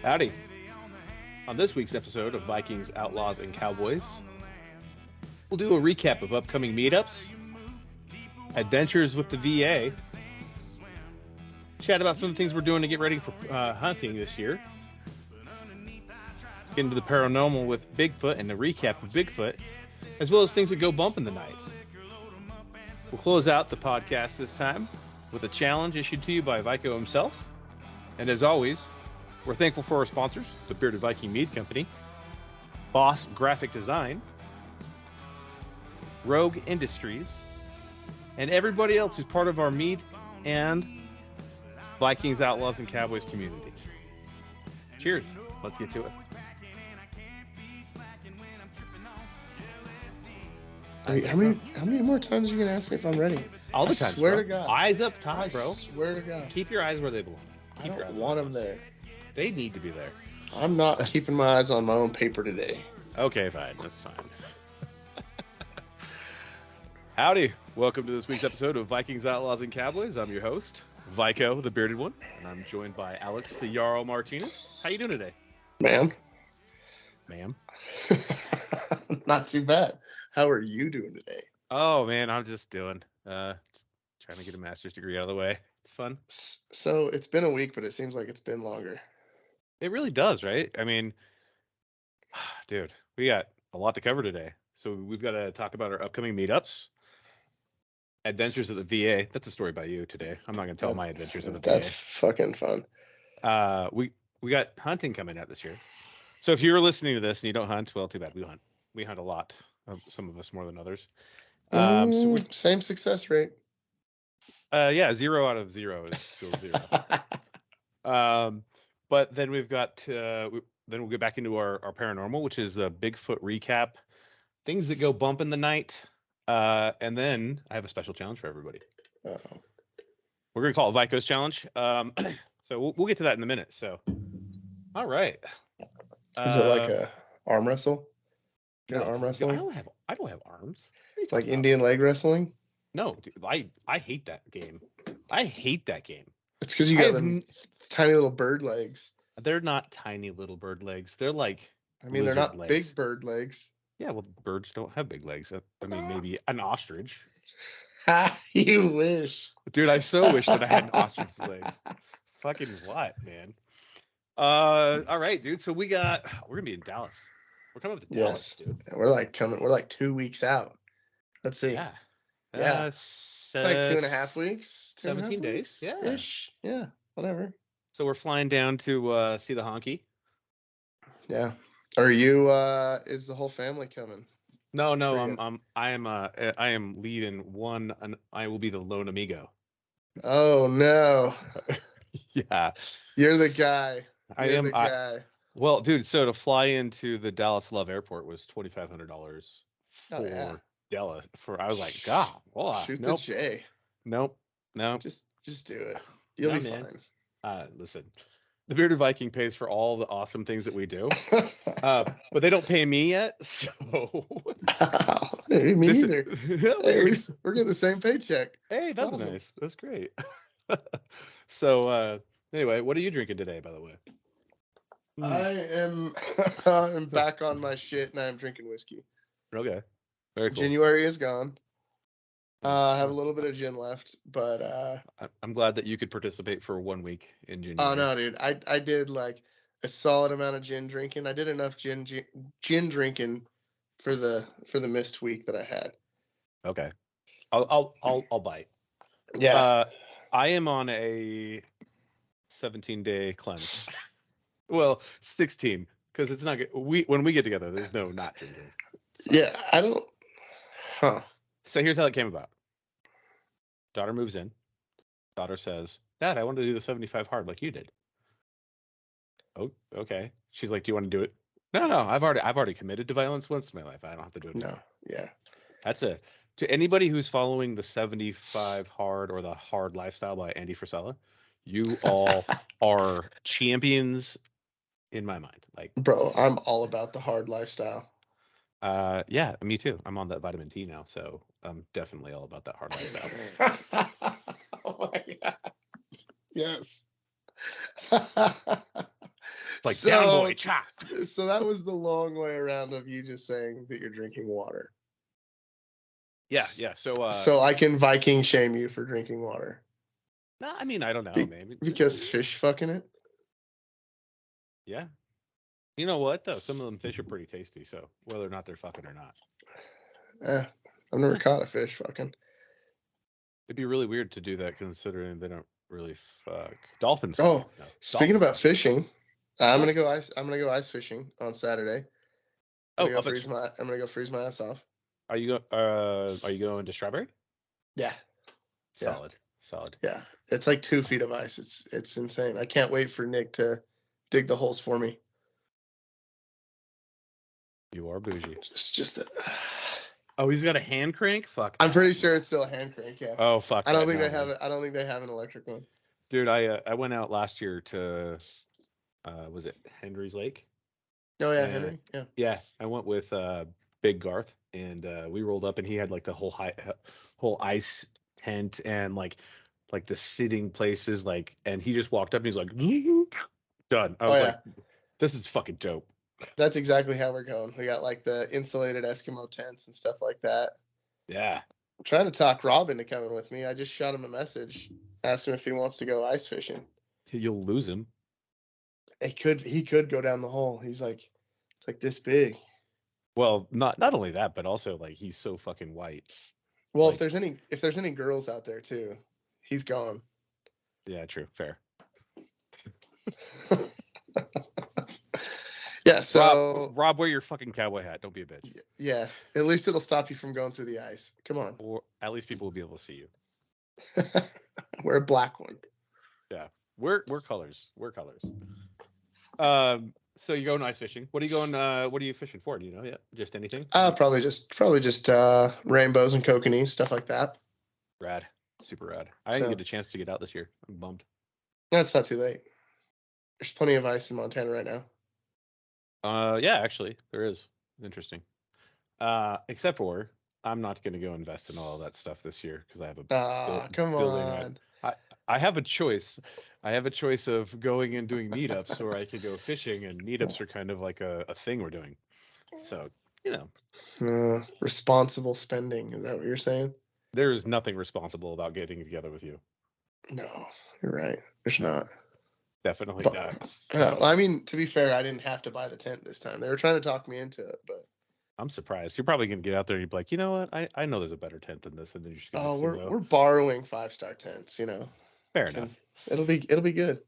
Howdy. On this week's episode of Vikings, Outlaws, and Cowboys, we'll do a recap of upcoming meetups, adventures with the VA, chat about some of the things we're doing to get ready for hunting this year, get into the paranormal with Bigfoot and a recap of Bigfoot, as well as things that go bump in the night. We'll close out the podcast this time with a challenge issued to you by Viko himself. And as always, we're thankful for our sponsors, the Bearded Viking Mead Company, Boss Graphic Design, Rogue Industries, and everybody else who's part of our Mead and Vikings, Outlaws, and Cowboys community. Cheers. Let's get to it. How many more times are you going to ask me if I'm ready? All the time. Swear bro. to God. Eyes up top, bro. I swear to God. Keep your eyes where they belong. I don't want them there. They need to be there. I'm not keeping my eyes on my own paper today. Okay, fine. That's fine. Howdy. Welcome to this week's episode of Vikings, Outlaws, and Cowboys. I'm your host, Viko, the bearded one, and I'm joined by Alex, the Jarl Martinez. How you doing today? Ma'am? Not too bad. How are you doing today? Oh, man, I'm just doing, trying to get a master's degree out of the way. It's fun. So it's been a week, but it seems like it's been longer. It really does, right? I mean, dude, we got a lot to cover today. So we've got to talk about our upcoming meetups, adventures at the VA. That's a story by you today. I'm not going to tell my adventures at the VA. That's fucking fun. We got hunting coming out this year. So if you're listening to this and you don't hunt, well, too bad. We hunt. We hunt a lot. Some of us more than others. Same success rate. Yeah, 0 out of 0 is still 0. But then we've got then we'll get back into our paranormal, which is the Bigfoot recap, things that go bump in the night, and then I have a special challenge for everybody. Uh-oh. We're gonna call it Viko's challenge. So we'll get to that in a minute. So, all right. Is it like a arm wrestle? No, arm wrestling? I don't have arms. Like Indian leg wrestling? No, dude, I hate that game. I hate that game. It's because you got them tiny little bird legs. They're not tiny little bird legs. They're like, I mean, they're not legs. big bird legs. Yeah, well, birds don't have big legs. I mean, maybe an ostrich. You wish. Dude, I so wish that I had an ostrich legs. Fucking what, man? All right, dude. So we're gonna be in Dallas. We're coming up to Dallas, dude. We're like 2 weeks out. Let's see. Yeah. It's like 2.5 weeks. 17 days. Yeah. Ish. Yeah. Whatever. So we're flying down to see the honky. Yeah. Are you? Is the whole family coming? No. I am leaving one, and I will be the lone amigo. Oh no. Yeah. You're the guy. I am the guy. Well, dude, so to fly into the Dallas Love Airport was $2,500 for Dallas. I was like, God, shoot nope. the J. Nope. Just do it. You'll be fine. Listen, the Bearded Viking pays for all the awesome things that we do, but they don't pay me yet. So me neither. Hey, at least we're getting the same paycheck. Hey, that's awesome. Nice. That's great. So anyway, what are you drinking today, by the way? I'm back on my shit and I'm drinking whiskey. Okay. Very cool. January is gone. I have a little bit of gin left, but I'm glad that you could participate for 1 week in January. Oh no, dude. I did like a solid amount of gin drinking. I did enough gin drinking for the missed week that I had. Okay. I'll bite. Yeah. I am on a 17-day cleanse. Well, 16, because it's not good. When we get together, there's no not drinking. Yeah, I don't. Huh. So here's how it came about. Daughter moves in. Daughter says, "Dad, I want to do the 75 hard like you did." Oh, okay. She's like, "Do you want to do it?" No. I've already committed to violence once in my life. I don't have to do it. No. Yeah. That's to anybody who's following the 75 hard or the hard lifestyle by Andy Frisella. You all are champions in my mind. Like, bro, I'm all about the hard lifestyle. Yeah, me too. I'm on that vitamin T now, so I'm definitely all about that hard lifestyle. Oh my God. Yes. Like, down boy, cha. So that was the long way around of you just saying that you're drinking water. Yeah. So I can Viking shame you for drinking water. No, I mean, I don't know, maybe. Because fish fucking it? Yeah. You know what, though? Some of them fish are pretty tasty, so whether or not they're fucking or not. I've never caught a fish fucking. It'd be really weird to do that considering they don't really fuck. Dolphins. Oh, no. speaking Dolphins. about fishing, I'm gonna go ice fishing on Saturday. I'm gonna go freeze my ass off. Are you going to Strawberry? Yeah. Solid. Yeah. It's like 2 feet of ice. It's insane. I can't wait for Nick to dig the holes for me. You are bougie. Just that. Oh, he's got a hand crank? Fuck. I'm pretty sure it's still a hand crank, yeah. Oh, fuck. I don't think they have it. I don't think they have an electric one. Dude, I went out last year to was it Henry's Lake? Oh yeah, Henry. Yeah. Yeah, I went with Big Garth, and we rolled up, and he had like the whole ice tent and like the sitting places, like, and he just walked up and he's like, done. I was like, this is fucking dope. That's exactly how we're going. We got like the insulated Eskimo tents and stuff like that. Yeah. I'm trying to talk Rob into coming with me. I just shot him a message, asked him if he wants to go ice fishing. You'll lose him. He could go down the hole. He's like, it's like this big. Well, not only that, but also like he's so fucking white. Well, like, if there's any girls out there too, he's gone. Yeah, true, fair. Yeah, so Rob, wear your fucking cowboy hat. Don't be a bitch. Yeah, at least it'll stop you from going through the ice. Come on. Or at least people will be able to see you. Wear a black one. Yeah, wear colors. Wear colors. So you're going ice fishing. What are you fishing for? Do you know yet? Just anything? Probably just rainbows and kokanee, stuff like that. Rad, super rad. I didn't get a chance to get out this year. I'm bummed. That's not too late. There's plenty of ice in Montana right now. Yeah, actually, there is. Interesting. Except for I'm not going to go invest in all of that stuff this year because I have a come on. I have a choice. I have a choice of going and doing meetups, or I could go fishing, and meetups are kind of like a thing we're doing. So, responsible spending. Is that what you're saying? There is nothing responsible about getting together with you. No, you're right. There's not. Definitely not. No, I mean, to be fair, I didn't have to buy the tent this time. They were trying to talk me into it, but I'm surprised. You're probably gonna get out there and you'd be like, you know what? I know there's a better tent than this, and then you're just gonna. We're borrowing 5-star tents, Fair enough. It'll be good.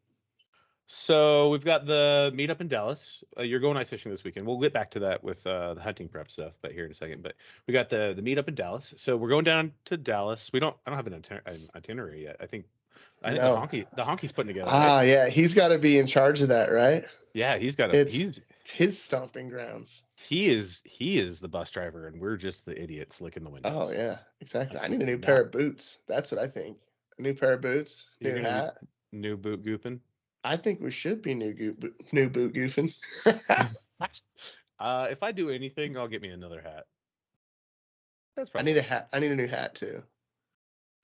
So we've got the meetup in Dallas. You're going ice fishing this weekend. We'll get back to that with the hunting prep stuff, but here in a second. But we got the meetup in Dallas. So we're going down to Dallas. I don't have an itinerary yet. I think the honky's putting together. Right? Yeah, he's got to be in charge of that, right? Yeah, he's got It's his stomping grounds. He is the bus driver, and we're just the idiots licking the windows. Oh yeah, exactly. I need a new pair of boots. That's what I think. A new pair of boots, new hat, new boot goofing. I think we should be new boot goofing. If I do anything, I'll get me another hat. That's probably. I need a hat. I need a new hat too.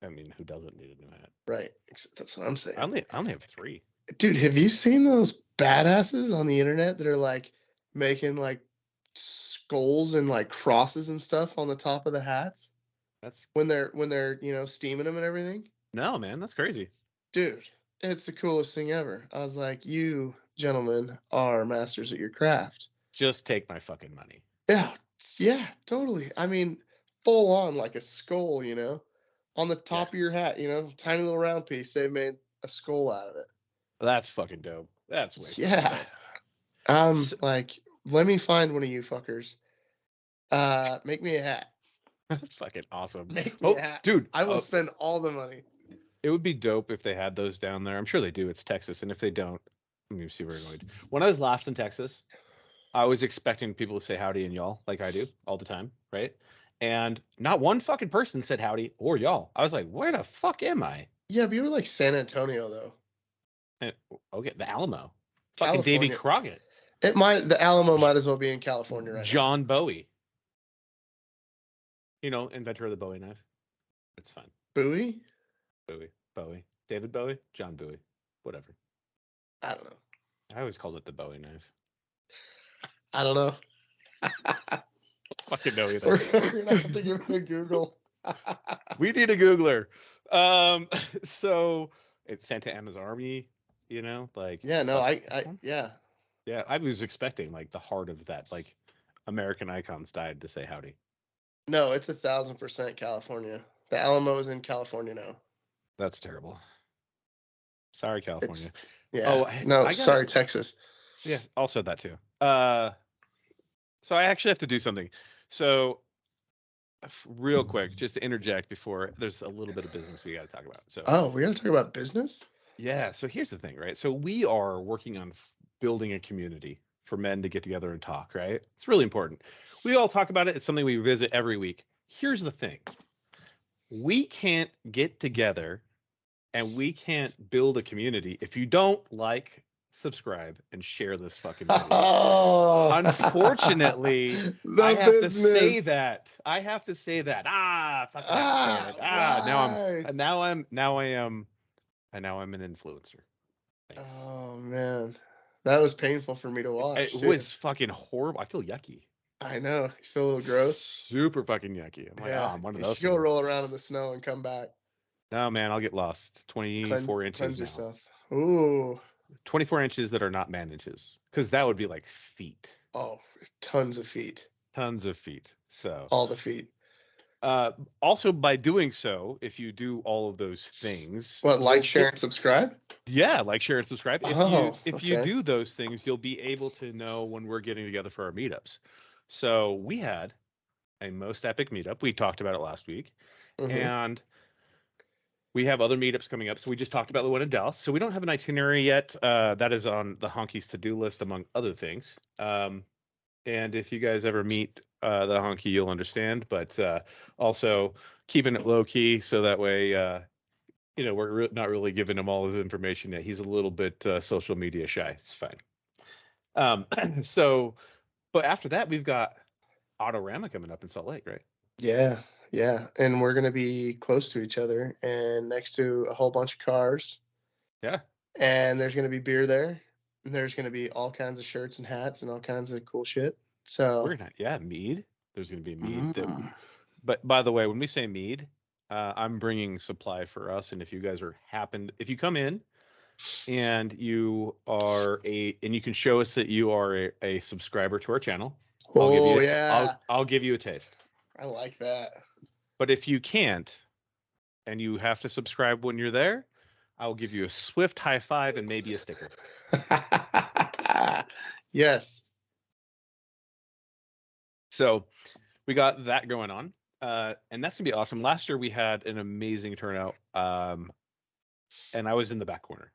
I mean, who doesn't need a new hat? Right. That's what I'm saying. I only have 3. Dude, have you seen those badasses on the internet that are like making like skulls and like crosses and stuff on the top of the hats? That's when they're steaming them and everything. No, man, that's crazy. Dude, it's the coolest thing ever. I was like, you gentlemen are masters at your craft. Just take my fucking money. Yeah, totally. I mean, full on like a skull, on the top of your hat, tiny little round piece. They've made a skull out of it. That's fucking dope. That's way. Yeah. Like, let me find one of you fuckers. Make me a hat. That's fucking awesome. Make me a hat. Dude. I will spend all the money. It would be dope if they had those down there. I'm sure they do. It's Texas. And if they don't, let me see where we're going. When I was last in Texas, I was expecting people to say howdy and y'all like I do all the time, right? And not one fucking person said howdy or y'all. I was like, where the fuck am I? Yeah, but you were like San Antonio, though. Okay, the Alamo. Fucking Davy Crockett. The Alamo might as well be in California right John now. Bowie. Inventor of the Bowie knife. It's fine. Bowie? Bowie. David Bowie? John Bowie. Whatever. I don't know. I always called it the Bowie knife. I don't know. Fucking know either. We're gonna have to give it a Google. We need a Googler. So it's Santa Anna's Army, you know, like Yeah, no, yeah. I was expecting like the heart of that, like American icons died to say howdy. No, it's 1,000% California. The Alamo is in California now. That's terrible. Sorry, California. Sorry, Texas. Yeah, also that too. So I actually have to do something. So real quick, just to interject before there's a little bit of business we got to talk about. So we got to talk about business? yeah, so here's the thing, right? So we are working on building a community for men to get together and talk, right? It's really important. We all talk about it. It's something we visit every week. Here's the thing. We can't get together and we can't build a community if you don't like, subscribe, and share this fucking video. Oh, unfortunately, I have to say that. I have to say that. Fucking have to say it. Now I'm an influencer. Thanks. Oh man, that was painful for me to watch. It was fucking horrible. I feel yucky. I know. You feel a little gross. Super fucking yucky. I'm like, I'm one of those. You should go roll around in the snow and come back. No, man, I'll get lost. 24 inches. Cleanse yourself. Ooh. 24 inches that are not man inches, because that would be like feet. Oh, tons of feet. Tons of feet. So all the feet. Also, by doing so, if you do all of those things, like, share, and subscribe? Yeah, like, share, and subscribe. If you do those things, you'll be able to know when we're getting together for our meetups. So we had a most epic meetup. We talked about it last week, and we have other meetups coming up. So we just talked about the one in Dallas. So we don't have an itinerary yet. That is on the Honky's to-do list, among other things. And if you guys ever meet the Honky, you'll understand. But also keeping it low key, so that way, we're not really giving him all his information yet. He's a little bit social media shy. It's fine. But after that, we've got Autorama coming up in Salt Lake, right? Yeah. And we're going to be close to each other and next to a whole bunch of cars. Yeah. And there's going to be beer there. And there's going to be all kinds of shirts and hats and all kinds of cool shit. So mead. There's going to be mead. But by the way, when we say mead, I'm bringing supply for us. And if you guys if you come in and you can show us that you are a subscriber to our channel, I'll give you a taste. I like that. But if you can't and you have to subscribe when you're there, I'll give you a swift high five and maybe a sticker. Yes. So we got that going on. And that's gonna be awesome. Last year we had an amazing turnout. And I was in the back corner.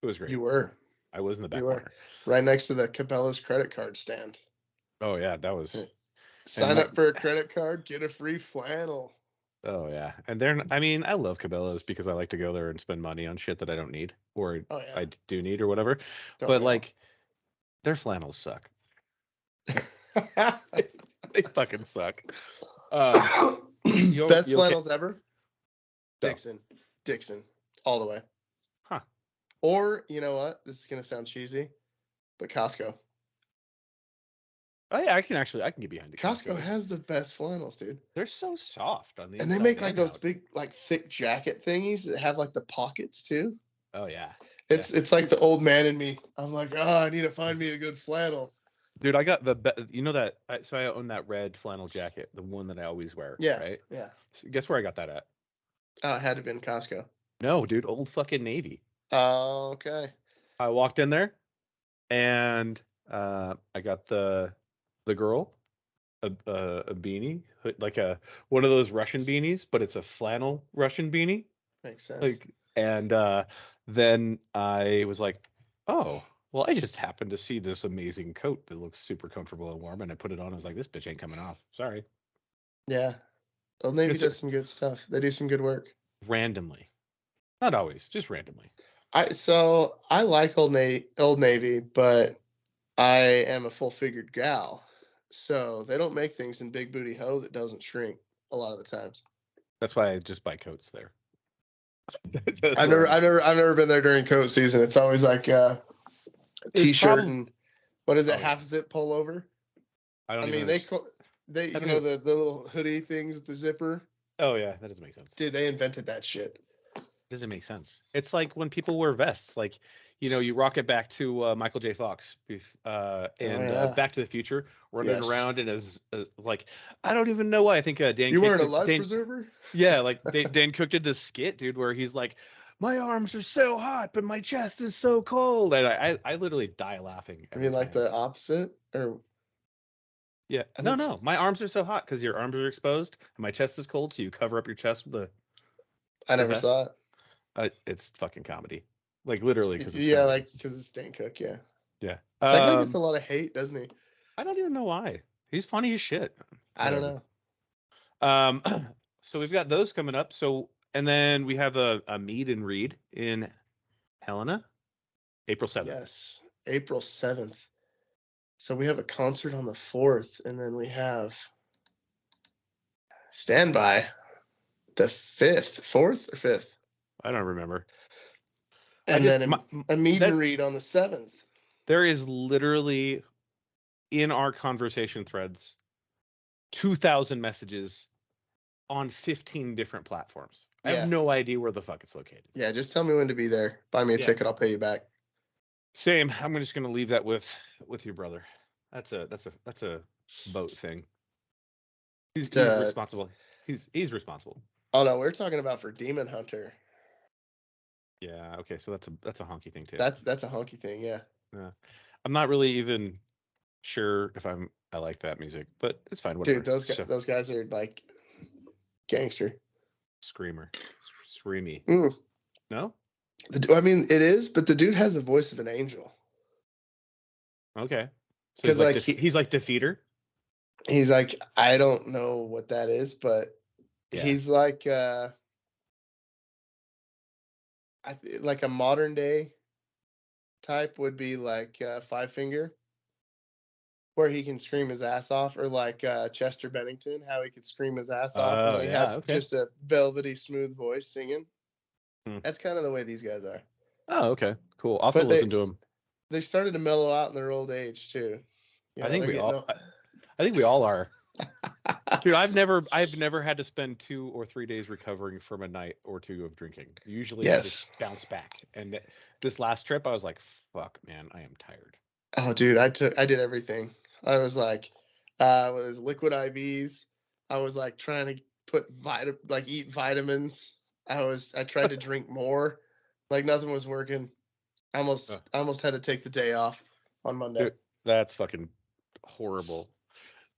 It was great. You were. I was in the back corner. Right next to the Cabela's credit card stand. Oh yeah, that was. Sign up for a credit card, get a free flannel. Oh yeah, and I love Cabela's because I like to go there and spend money on shit that I don't need or I do need or whatever. Their flannels suck. They fucking suck. Best flannels ever? Dixon, all the way. Huh. Or, you know what? This is going to sound cheesy, but Costco. Oh yeah, I can get behind it. Costco has the best flannels, dude. They're so soft on the inside. And they make like those big, like thick jacket thingies that have like the pockets too. Oh yeah. It's like the old man in me. I'm like, I need to find me a good flannel. Dude, I got so I own that red flannel jacket, the one that I always wear. Yeah. Right? Yeah. So guess where I got that at? It had to be in Costco. No, dude, Old fucking Navy. Oh, okay. I walked in there and I got the girl a beanie, like one of those Russian beanies, but it's a flannel Russian beanie. Makes sense. And then I was like, oh, well, I just happened to see this amazing coat that looks super comfortable and warm, and I put it on. I was like, this bitch ain't coming off. Sorry. Yeah. Old Navy does some good stuff. They do some good work. Randomly. Not always, just randomly. I like Old Navy, but I am a full-figured gal. So they don't make things in Big Booty Ho that doesn't shrink a lot of the times. That's why I just buy coats there. I've never been there during coat season. It's always like T-shirt and what is it? Oh, yeah. Half zip pullover. I mean, they I you don't know even- the little hoodie things with the zipper. Oh yeah, that doesn't make sense. Dude, they invented that shit. Doesn't make sense. It's like when people wear vests, like, you rock it back to Michael J. Fox and Yeah. Back to the Future, running Yes. around and as like, I don't even know why. I think Dan You wearing a Cook, life preserver? yeah, like Dan Cook did this skit, dude, where he's like, my arms are so hot, but my chest is so cold, and I literally die laughing I every mean, like time. the opposite, or Yeah, no, my arms are so hot because your arms are exposed and my chest is cold, so you cover up your chest with I the never vest. saw it. It's fucking comedy, like literally because it's Yeah, comedy. like because it's Dan Cook. Yeah, Yeah. that guy gets a lot of hate, doesn't he? I don't even know why. He's funny as shit. I don't Whatever. know. Um, so we've got those coming up. So, and then we have a meet and read in Helena, April 7th. Yes, April 7th. So we have a concert on the 4th, and then we have standby the 5th, 4th or 5th, I don't remember. and then a meet and read on the 7th. There is literally in our conversation threads 2,000 messages on 15 different platforms. I have no idea where the fuck it's located. Yeah, just tell me when to be there. Buy me a ticket, I'll pay you back. Same. I'm just gonna leave that with your brother. That's a vote thing. He's responsible. He's responsible. Oh no, we're talking about for Demon Hunter. Yeah. Okay. So that's a honky thing too. That's a honky thing. Yeah. Yeah. I'm not really even sure if I like that music, but it's fine. Whatever. Dude, those guys are like gangster. Screamy. No. I mean, it is, but the dude has the voice of an angel. Okay. So he's like he's like Defeater. He's like, I don't know what that is, but he's like like a modern day type would be like Five Finger, where he can scream his ass off, or like Chester Bennington, how he could scream his ass off and then he had just a velvety smooth voice singing. That's kind of the way these guys are. Oh, okay, cool. I'll have to listen to them. They started to mellow out in their old age too. I think we all are. Dude, I've never had to spend 2 or 3 days recovering from a night or two of drinking. Usually I just bounce back. And this last trip I was like, fuck, man, I am tired. Oh, dude, I did everything. I was like, it was liquid IVs. I was like trying to eat vitamins. I tried to drink more. Like nothing was working. I almost had to take the day off on Monday. Dude, that's fucking horrible.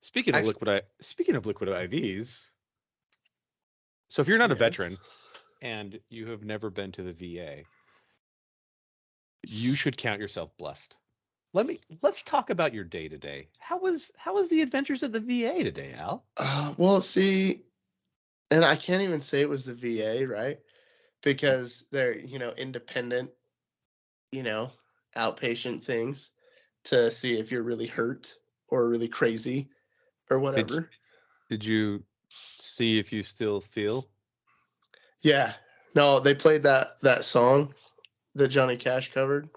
Speaking of liquid IVs, so if you're not a veteran and you have never been to the VA, you should count yourself blessed. Let's talk about your day today. How was the adventures at the VA today, Al? Well, see, and I can't even say it was the VA, right? Because they're, independent, outpatient things to see if you're really hurt or really crazy or whatever. Did you see if you still feel? Yeah. No, they played that song that Johnny Cash covered.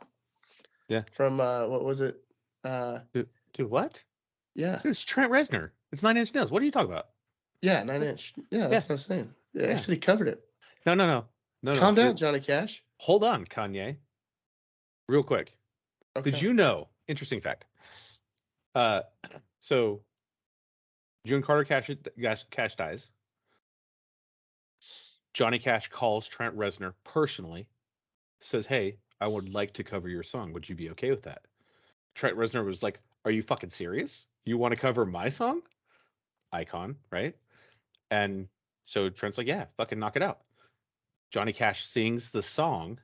Yeah. From what was it? Dude, what? Yeah. Dude, it's Trent Reznor. It's 9 Inch Nails. What are you talking about? Yeah, 9 Inch. Yeah, that's what I was saying. Yeah, I said he covered it. No. Calm down, Johnny Cash. Hold on, Kanye. Real quick. Okay. Did you know? Interesting fact. So June Carter Cash dies. Johnny Cash calls Trent Reznor personally, says, "Hey, I would like to cover your song. Would you be okay with that?" Trent Reznor was like, "Are you fucking serious? You want to cover my song?" Icon, right? And so Trent's like, "Yeah, fucking knock it out." Johnny Cash sings the song,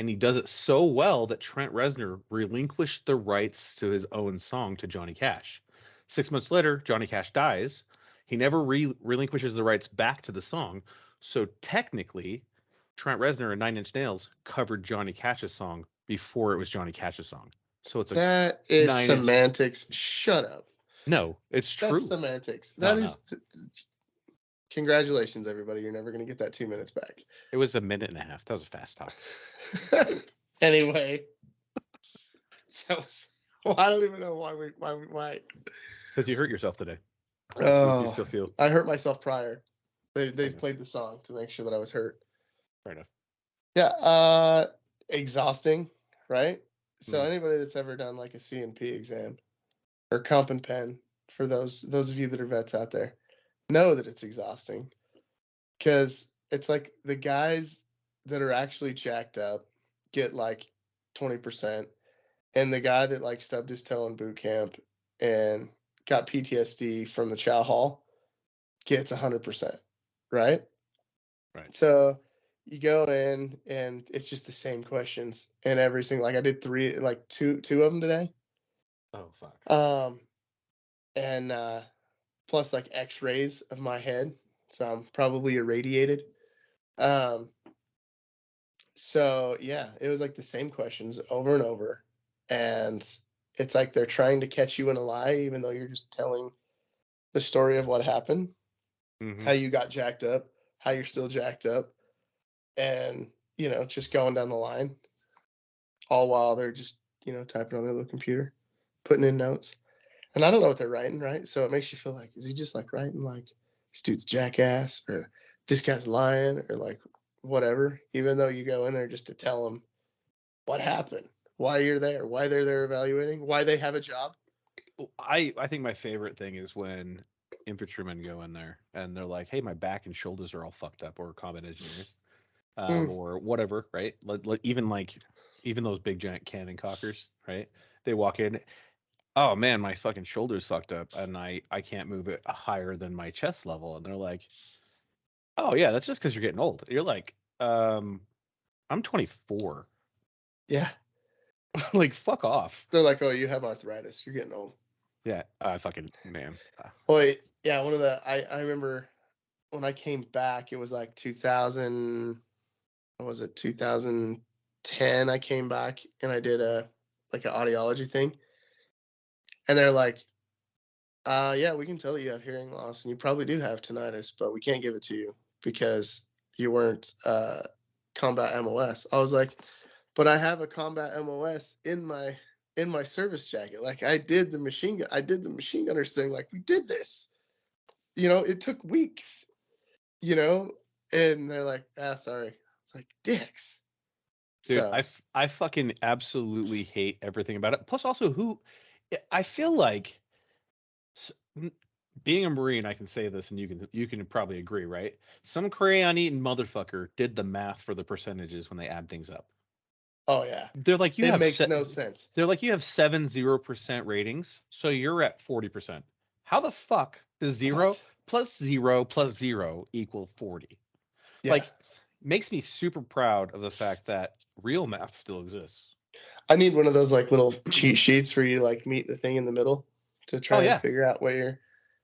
and he does it so well that Trent Reznor relinquished the rights to his own song to Johnny Cash. 6 months later, Johnny Cash dies. He never relinquishes the rights back to the song. So technically, Trent Reznor and 9 Inch Nails covered Johnny Cash's song before it was Johnny Cash's song. So it's that is semantics. Shut up. No, it's true. That's semantics. That is. Congratulations, everybody. You're never going to get that 2 minutes back. It was a minute and a half. That was a fast talk. Anyway. That was. Well, I don't even know why. Because you hurt yourself today. You Oh, still feel. I hurt myself prior. They Fair enough. played the song to make sure that I was hurt. Fair enough. Yeah, exhausting, right? So Mm. anybody that's ever done like a C&P exam or comp and pen, for those of you that are vets out there, know that it's exhausting, because it's like the guys that are actually jacked up get like 20%, and the guy that like stubbed his toe in boot camp and got PTSD from the chow hall gets 100%, right? Right. So you go in and it's just the same questions, and every single, like I did two of them today. Oh fuck. And plus like X-rays of my head, so I'm probably irradiated. So yeah, it was like the same questions over and over, and it's like they're trying to catch you in a lie, even though you're just telling the story of what happened, Mm-hmm. how you got jacked up, how you're still jacked up, and just going down the line, all while they're just typing on their little computer, putting in notes. And I don't know what they're writing, right? So it makes you feel like, is he just like writing like this dude's jackass, or this guy's lying, or like whatever, even though you go in there just to tell them what happened, why you're there, why they're there evaluating, why they have a job. I think my favorite thing is when infantrymen go in there and they're like, "Hey, my back and shoulders are all fucked up," or combat engineers, or whatever, right? Even those big giant cannon cockers, right? They walk in, oh man, my fucking shoulders fucked up, and I can't move it higher than my chest level, and they're like, "Oh yeah, that's just because you're getting old." You're like, I'm 24. Yeah. Like, fuck off. They're like, oh, you have arthritis, you're getting old. Yeah, fucking man. Wait, yeah, I remember when I came back, it was like 2000, what was it, 2010, I came back and I did an audiology thing. And they're like, yeah, we can tell you have hearing loss and you probably do have tinnitus, but we can't give it to you because you weren't combat MOS. I was like, but I have a combat MOS in my service jacket. Like I did the machine gunners thing. Like we did this. It took weeks. And they're like, sorry. It's like dicks. Dude, So I fucking absolutely hate everything about it. Plus, also, I feel like being a Marine, I can say this, and you can probably agree, right? Some crayon eating motherfucker did the math for the percentages when they add things up. oh yeah, They're like it makes no sense. They're like, you have 0% ratings, so you're at 40%. How the fuck does 0 plus 0 plus 0 equal 40? Yeah. Like, makes me super proud of the fact that real math still exists. I need one of those like little cheat sheets where you like meet the thing in the middle to try and figure out what your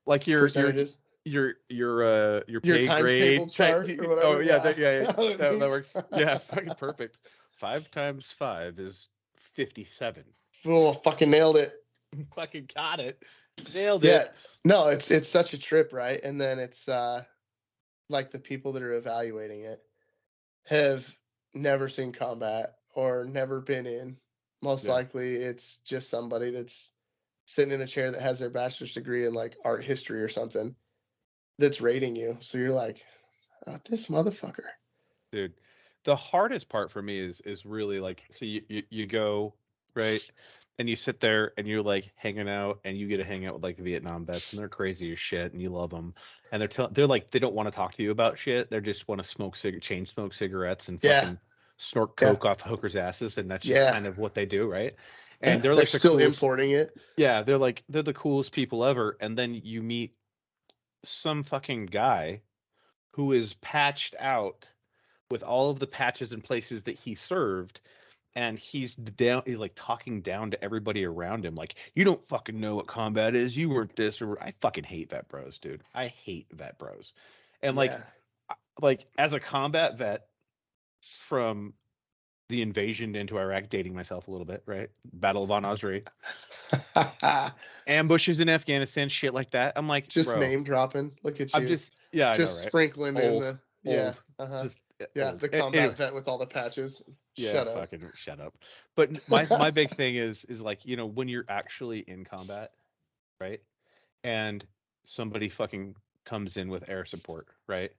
like your percentages, your your pay times grade table chart or whatever. Oh yeah, yeah. That works. Yeah, fucking perfect. 5 times 5 is 57. Oh, fucking nailed it. Fucking got it. Nailed Yeah. it. No, it's such a trip, right? And then it's like the people that are evaluating it have never seen combat or never been in. Most likely it's just somebody that's sitting in a chair that has their bachelor's degree in like art history or something that's rating you. So you're like, oh, this motherfucker. Dude, the hardest part for me is really like, so you go, right? And you sit there and you're like hanging out, and you get to hang out with like Vietnam vets, and they're crazy as shit and you love them. And they're like, they don't want to talk to you about shit. They just want to chain smoke cigarettes and fucking snort coke off hookers' asses, and that's just kind of what they do, right? And they're like still importing it. Yeah, they're the coolest people ever. And then you meet some fucking guy who is patched out with all of the patches and places that he served, and he's like talking down to everybody around him, like, you don't fucking know what combat is, you weren't this, or I fucking hate vet bros, dude. I hate vet bros. And like as a combat vet from the invasion into Iraq, dating myself a little bit, right? Battle of An Osri, ambushes in Afghanistan, shit like that. I'm like, just bro, name dropping. Look at you. I'm just, yeah, I know, right? Sprinkling Old, in the old, Uh-huh. just Yeah, the combat vet with all the patches. Yeah, fucking shut up. But my big thing is like, you know, when you're actually in combat, right? And somebody fucking comes in with air support, right?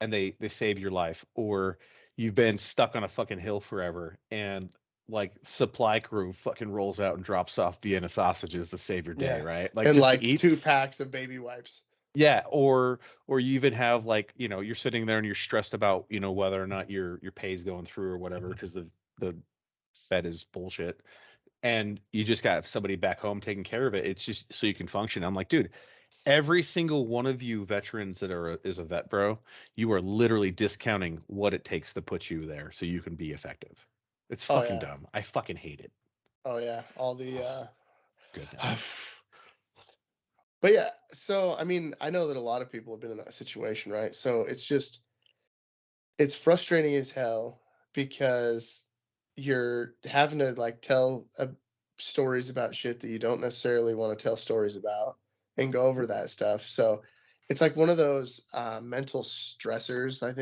And they save your life, or you've been stuck on a fucking hill forever and like supply crew fucking rolls out and drops off Vienna sausages to save your day, right? Like and just like to eat. 2 packs of baby wipes. Yeah, or you even have like, you know, you're sitting there and you're stressed about, you know, whether or not your pay's going through or whatever because the Fed is bullshit, and you just got somebody back home taking care of it. It's just so you can function. I'm like, dude, every single one of you veterans that is a vet bro, you are literally discounting what it takes to put you there so you can be effective. It's fucking dumb. I fucking hate it. Oh yeah, all the Goodness. But yeah, so I mean, I know that a lot of people have been in that situation, right? So it's frustrating as hell because you're having to like tell stories about shit that you don't necessarily want to tell stories about and go over that stuff. So it's like one of those mental stressors, I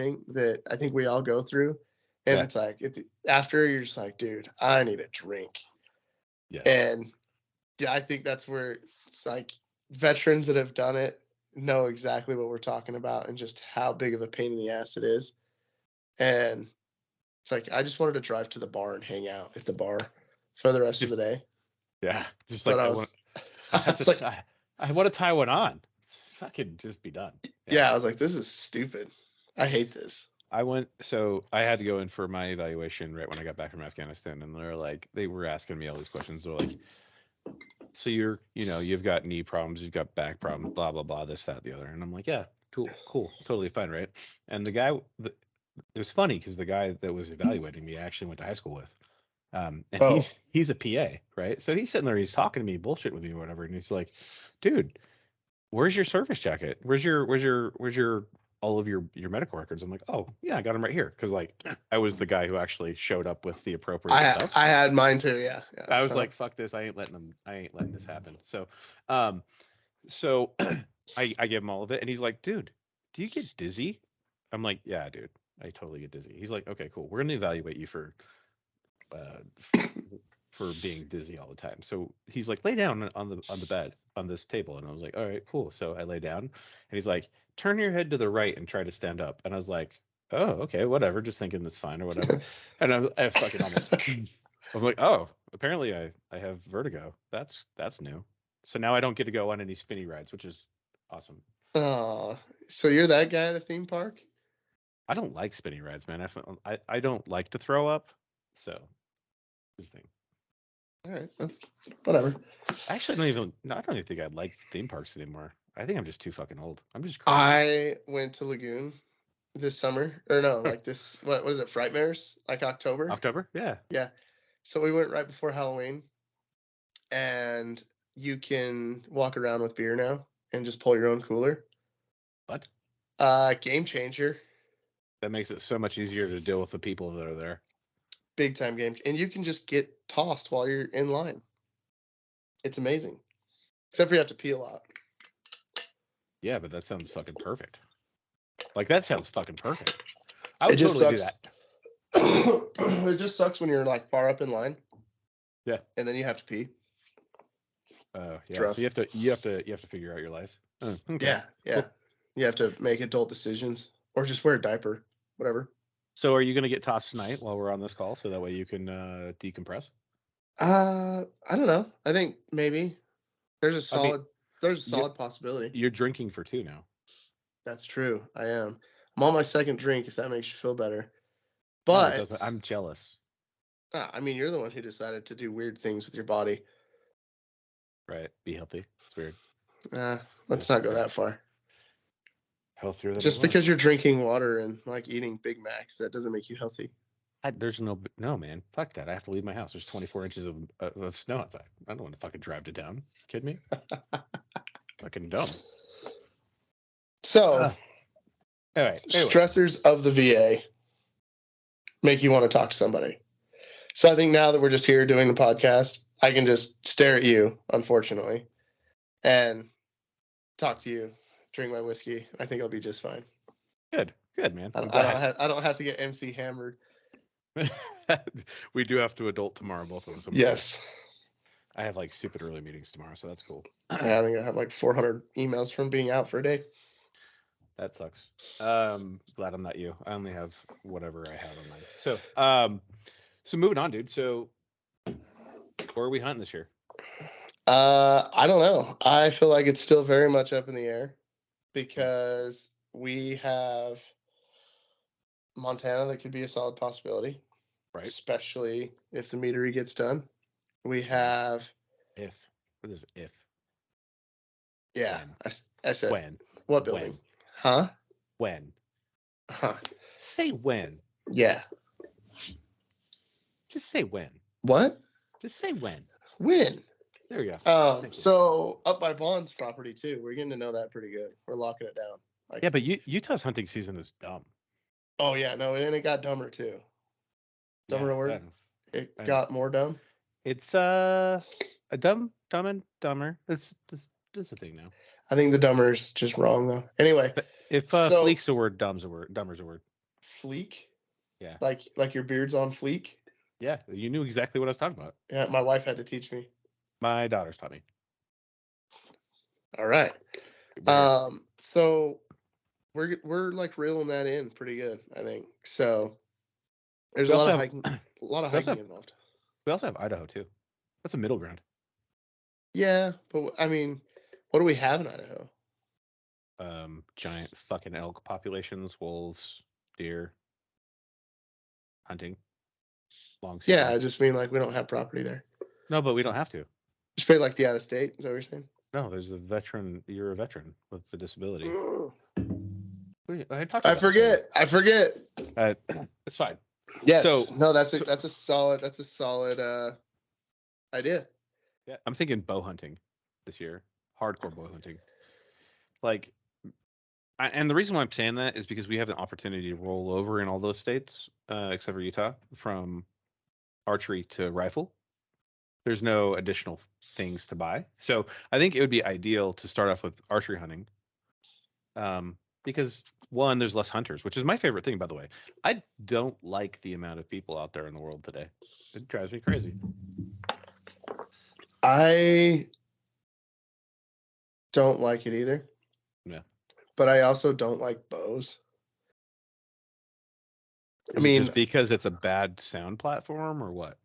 think we all go through. And it's like after you're just like, dude, I need a drink. Yeah. And yeah, I think that's where it's like veterans that have done it know exactly what we're talking about and just how big of a pain in the ass it is. And it's like I just wanted to drive to the bar and hang out at the bar for the rest of the day. Yeah, just But like I want to tie one on. I could just be done. Yeah, I was like, this is stupid. I hate this. So I had to go in for my evaluation right when I got back from Afghanistan, and they were asking me all these questions. They're like, so you've got knee problems, you've got back problems, blah, blah, blah, this, that, the other. And I'm like, yeah, cool, totally fine, right? And it was funny because the guy that was evaluating me I actually went to high school with. And he's a PA, right? So he's sitting there, he's talking to me, bullshit with me or whatever. And he's like, dude, where's your service jacket? Where's your all of your medical records? I'm like, oh yeah, I got them right here. Cause like I was the guy who actually showed up with the appropriate stuff. I had mine too. Yeah. I was like, fuck this. I ain't letting this happen. So, I gave him all of it and he's like, dude, do you get dizzy? I'm like, yeah, dude, I totally get dizzy. He's like, okay, cool. We're going to evaluate you for being dizzy all the time. So he's like, lay down on the bed on this table. And I was like, all right, cool. So I lay down and he's like, turn your head to the right and try to stand up. And I was like, oh, okay, whatever. Just thinking that's fine or whatever. And I fucking almost, I was like, oh, apparently I have vertigo. That's new. So now I don't get to go on any spinny rides, which is awesome. Oh, so you're that guy at a theme park? I don't like spinny rides, man. I don't like to throw up. So the thing. All right, well, whatever. Actually, I don't even think I like theme parks anymore. I think I'm just too fucking old. I'm just crazy. I went to Lagoon this summer, or no, like this. What is it? Frightmares? Like October? October? Yeah. Yeah. So we went right before Halloween, and you can walk around with beer now and just pull your own cooler. What? Game changer. That makes it so much easier to deal with the people that are there. Big time game. And you can just get tossed while you're in line. It's amazing. Except for you have to pee a lot. Yeah, but that sounds fucking perfect. Like, that sounds fucking perfect. I would totally do that. It just sucks when you're like far up in line. Yeah. And then you have to pee. Yeah. So you have to figure out your life. Oh, okay. Yeah. Cool. You have to make adult decisions or just wear a diaper, whatever. So are you going to get tossed tonight while we're on this call so that way you can decompress? I don't know. I think maybe there's a solid possibility. You're drinking for 2 now. That's true. I am. I'm on my second drink if that makes you feel better. But no, I'm jealous. I mean, you're the one who decided to do weird things with your body. Right. Be healthy. It's weird. Let's not go that far. Healthier than just because you're drinking water and like eating Big Macs, that doesn't make you healthy. There's no man. Fuck that. I have to leave my house. There's 24 inches of snow outside. I don't want to fucking drive to town. Kidding me? Fucking dumb. So, anyway, stressors of the VA make you want to talk to somebody. So I think now that we're just here doing the podcast, I can just stare at you, unfortunately, and talk to you, drink my whiskey. I think I'll be just fine. Good. Good, man. I'm I glad. don't have to get MC hammered. We do have to adult tomorrow, both of us. I'm afraid. Yes. I have like stupid early meetings tomorrow, so that's cool. Yeah, I think I have like 400 emails from being out for a day. That sucks. Glad I'm not you. I only have whatever I have on mine. So moving on, dude. So where are we hunting this year? I don't know. I feel like it's still very much up in the air because we have Montana that could be a solid possibility, Right. especially if the meadery gets done. We have, If. What is if? yeah, When? I said, When? what building? Huh? When? Huh. Say when. Yeah. Just say when. What? Just say when. When? There you go. Thank you. So up by Bond's property too. We're getting to know that pretty good. We're locking it down. Like, Yeah, but Utah's hunting season is dumb. oh yeah, no, and it got dumber too. Dumber Yeah, word. It I know. got more dumb. It's a dumb and dumber. This is a thing now. I think the dumber is just wrong though. Anyway, But if so fleek's a word, dumber's a word. fleek, Yeah. like your beard's on fleek. Yeah, you knew exactly what I was talking about. Yeah, my wife had to teach me. My daughter's taught me. All right. Bear. So we're like reeling that in pretty good, I think. So there's We a lot also of have- hiking, a lot of we also hiking have- involved. We also have Idaho too. That's a middle ground. Yeah, but I mean, what do we have in Idaho? Giant fucking elk populations, wolves, deer, hunting, long season. Yeah, I just mean like we don't have property there. No, but we don't have to. Just pay like the out of state. Is that what you're saying? No, there's a veteran. You're a veteran with a disability. I talked I about this forget. it's fine. Yes. So No, that's a solid idea. yeah, I'm thinking bow hunting this year. Hardcore bow hunting. Like, and the reason why I'm saying that is because we have an opportunity to roll over in all those states, except for Utah, from archery to rifle. There's no additional things to buy. So I think it would be ideal to start off with archery hunting. Because one, there's less hunters, which is my favorite thing, by the way. I don't like the amount of people out there in the world today. It drives me crazy. I don't like it either. Yeah. But I also don't like bows. Is it just because it's a bad sound platform or what?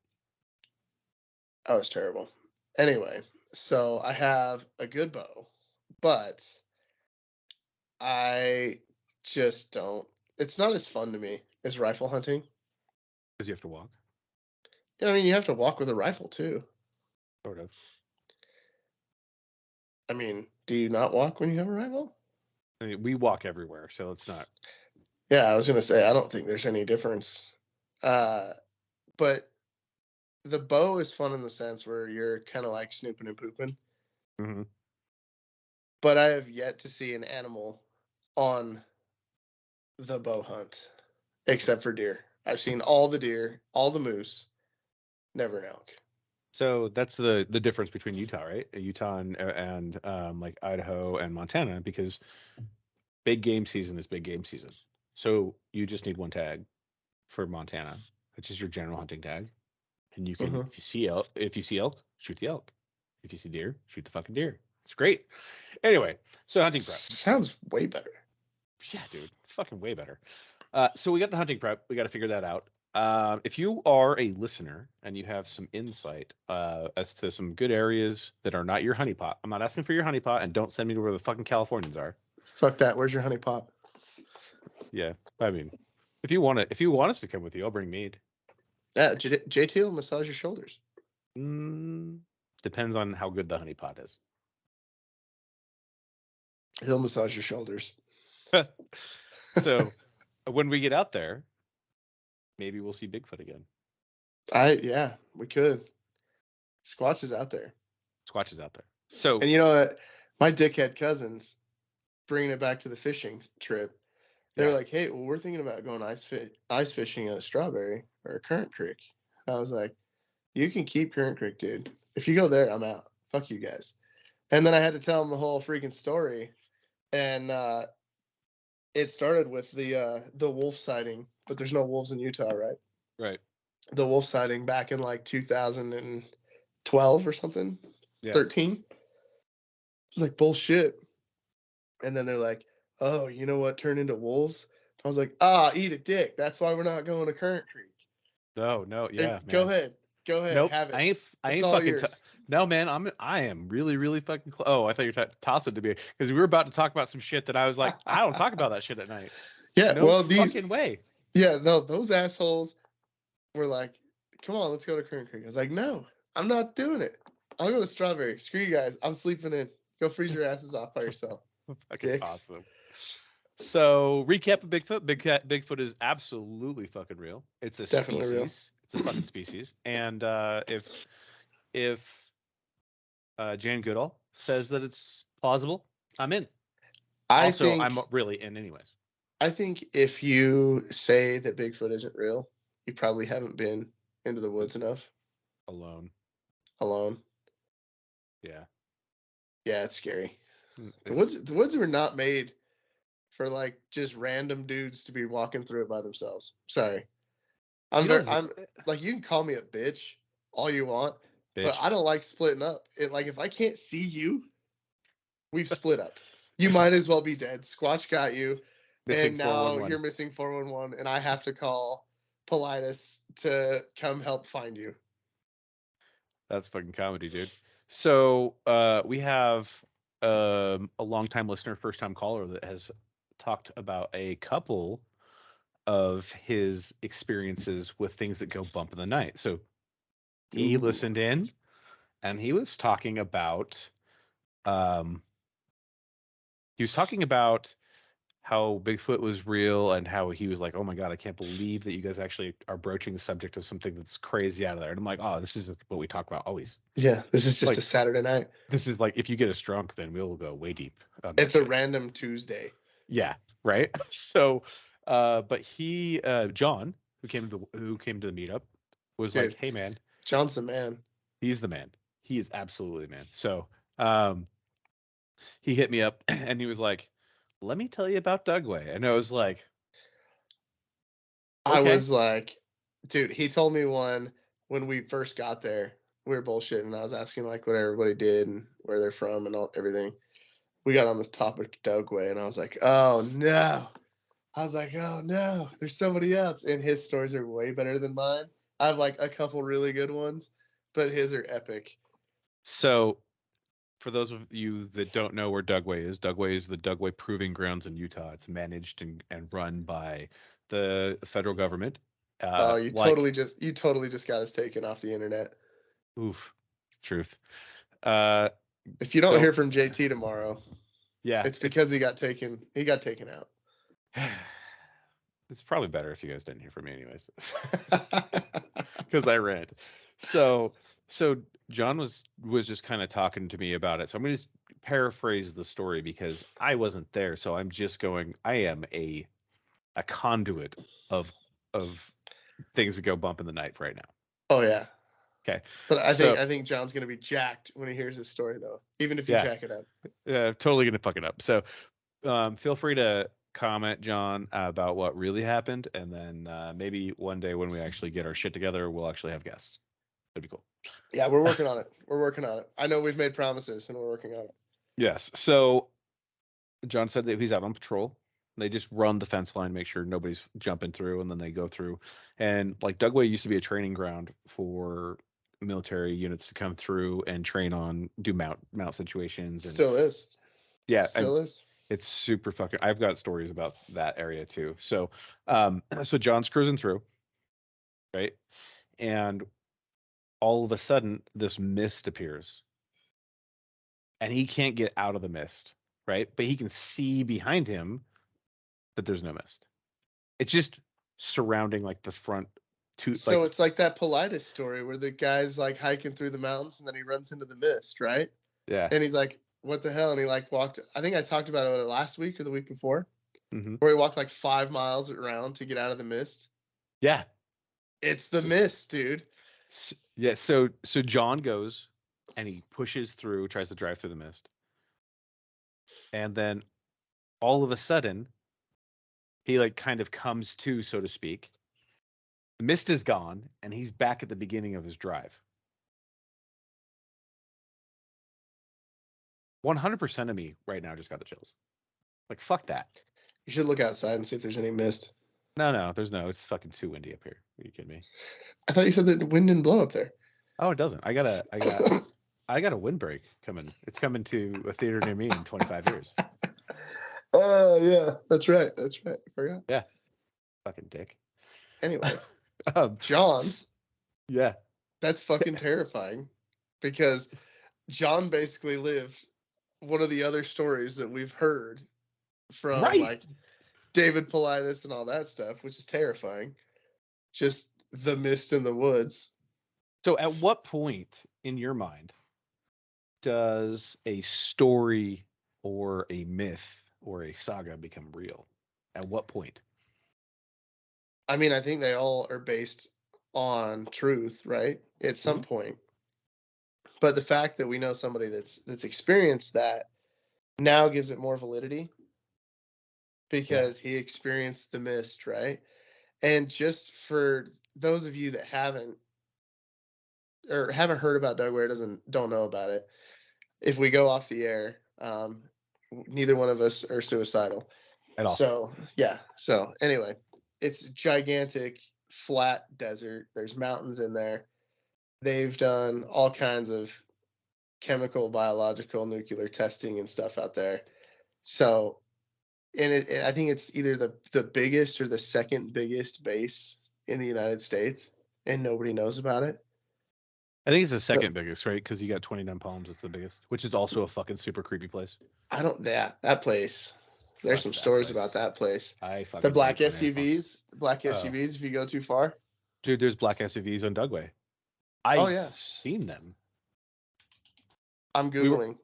Oh, it's terrible. Anyway, so I have a good bow, but I just don't. It's not as fun to me as rifle hunting. Because you have to walk. I mean, you have to walk with a rifle too. Sort of. I mean, do you not walk when you have a rifle? I mean, we walk everywhere, so it's not. Yeah, I was gonna say I don't think there's any difference. But the bow is fun in the sense where you're kind of like snooping and pooping. Mm-hmm. But I have yet to see an animal on the bow hunt, except for deer. I've seen all the deer, all the moose, never an elk. So that's the difference between Utah, right? Utah and like Idaho and Montana, because big game season is big game season. So you just need one tag for Montana, which is your general hunting tag, and you can if you see elk, shoot the elk. If you see deer, shoot the fucking deer. It's great. Anyway, so hunting prep sounds way better. Yeah, dude, fucking way better. So we got the hunting prep. We got to figure that out. If you are a listener and you have some insight as to some good areas that are not your honeypot, I'm not asking for your honeypot, and don't send me to where the fucking Californians are. Fuck that. Where's your honeypot? Yeah, I mean, if you want us to come with you, I'll bring mead. Yeah, JT will massage your shoulders. Depends on how good the honeypot is. He'll massage your shoulders. So when we get out there, maybe we'll see Bigfoot again. Yeah, we could. Squatch is out there. Squatch is out there. So, and you know what? My dickhead cousins, bringing it back to the fishing trip, they're like, "Hey, well, we're thinking about going ice fishing at Strawberry or Current Creek." And I was like, "You can keep Current Creek, dude. If you go there, I'm out. Fuck you guys." And then I had to tell them the whole freaking story, and it started with the wolf sighting, but there's no wolves in Utah, right? Right. The wolf sighting back in like 2012 or something, Yeah. 13. It was like bullshit. And then they're like, oh, you know what turned into wolves? I was like, eat a dick. That's why we're not going to Current Creek. No, yeah, Go man. ahead. Nope, Have it. I It's ain't all fucking. yours. No, man, I am really, really fucking. Oh, I thought you were tossing to me because we were about to talk about some shit that I was like, I don't talk about that shit at night. Yeah, No well, fucking way. Yeah, no, those assholes were like, come on, let's go to Current Creek. I was like, no, I'm not doing it. I'll go to Strawberry. Screw you guys. I'm sleeping in. Go freeze your asses off by yourself. Fucking Dicks. awesome. So recap of Bigfoot. Bigfoot is absolutely fucking real. It's a Definitely real. species. It's a fucking species. And if Jane Goodall says that it's plausible, I'm in. I'm really in anyways. I think if you say that Bigfoot isn't real, you probably haven't been into the woods enough. Alone. Yeah. Yeah, it's scary. The woods were not made for like just random dudes to be walking through it by themselves. Sorry. I'm like, you can call me a bitch all you want, but I don't like splitting up. If I can't see you, we've split up. You might as well be dead. Squatch got you, and now you're missing 411, and I have to call Politis to come help find you. That's fucking comedy, dude. So we have a longtime listener, first time caller that has talked about a couple of his experiences with things that go bump in the night. So he listened in, and he was talking about how Bigfoot was real and how he was like, oh my God, I can't believe that you guys actually are broaching the subject of something that's crazy out of there. And I'm like, oh, this is just what we talk about always. Yeah, this is just like, a Saturday night. This is like, if you get us drunk, then we'll go way deep. It's a random Tuesday. Yeah, right. So, but John, who came to the meetup, was like, hey man, John's the man. He's the man. He is absolutely the man. So, he hit me up and he was like, let me tell you about Dugway. And I was like, okay. I was like, dude, he told me one when we first got there. We were bullshitting. I was asking like what everybody did and where they're from and everything. We got on this topic Dugway, and I was like, oh no. There's somebody else. And his stories are way better than mine. I have like a couple really good ones, but his are epic. So, for those of you that don't know where Dugway is the Dugway Proving Grounds in Utah. It's managed and run by the federal government. You totally just got us taken off the internet. Oof, truth. If you don't hear from JT tomorrow, yeah, it's because he got taken out. It's probably better if you guys didn't hear from me anyways, because I rant. So John was just kind of talking to me about it. So I'm going to just paraphrase the story because I wasn't there. So I'm just going, I am a conduit of things that go bump in the night right now. Oh yeah. Okay. But I think John's going to be jacked when he hears his story though, even if you jack it up. Yeah, totally going to fuck it up. So feel free to comment, John, about what really happened. And then maybe one day when we actually get our shit together, we'll actually have guests. That'd be cool. Yeah, we're working on it. I know we've made promises and we're working on it. Yes. So John said that he's out on patrol. They just run the fence line, make sure nobody's jumping through, and then they go through. And like Dugway used to be a training ground for military units to come through and train on, do mount situations. And, still is. Yeah. Still is. It's super fucking, I've got stories about that area too. So, so John's cruising through, right? And all of a sudden this mist appears and he can't get out of the mist, right? But he can see behind him that there's no mist. It's just surrounding like the front two. So it's like that Politis story where the guy's like hiking through the mountains and then he runs into the mist, right? Yeah. And he's like, what the hell? And he like walked, I think I talked about it last week or the week before, where he walked like 5 miles around to get out of the mist. Yeah. It's the mist, dude. Yeah. So John goes and he pushes through, tries to drive through the mist. And then all of a sudden he like kind of comes to, so to speak. The mist is gone, and he's back at the beginning of his drive. 100% of me right now just got the chills. Like, fuck that. You should look outside and see if there's any mist. No, there's no. It's fucking too windy up here. Are you kidding me? I thought you said that the wind didn't blow up there. Oh, it doesn't. I got a windbreak coming. It's coming to a theater near me in 25 years. Oh, yeah. That's right. I forgot. Yeah. Fucking dick. Anyway, John. Yeah. That's fucking terrifying, because John basically lived one of the other stories that we've heard from like David Paulides and all that stuff, which is terrifying. Just the mist in the woods. So at what point in your mind does a story or a myth or a saga become real? At what point? I mean, I think they all are based on truth, right? At some point. But the fact that we know somebody that's experienced that now gives it more validity, because he experienced the mist, right? And just for those of you that haven't heard about Doug Ware, don't know about it, if we go off the air, neither one of us are suicidal at all. So yeah. So anyway, it's gigantic flat desert. There's mountains in there. They've done all kinds of chemical, biological, nuclear testing and stuff out there. So, and I think it's either the biggest or the second biggest base in the United States, and nobody knows about it. I think it's the second biggest, right? Because you got 29 Palms. It's the biggest, which is also a fucking super creepy place. That place. There's some stories about that place. The black SUVs. The black SUVs if you go too far. Dude, there's black SUVs on Dugway. I've seen them. I'm Googling.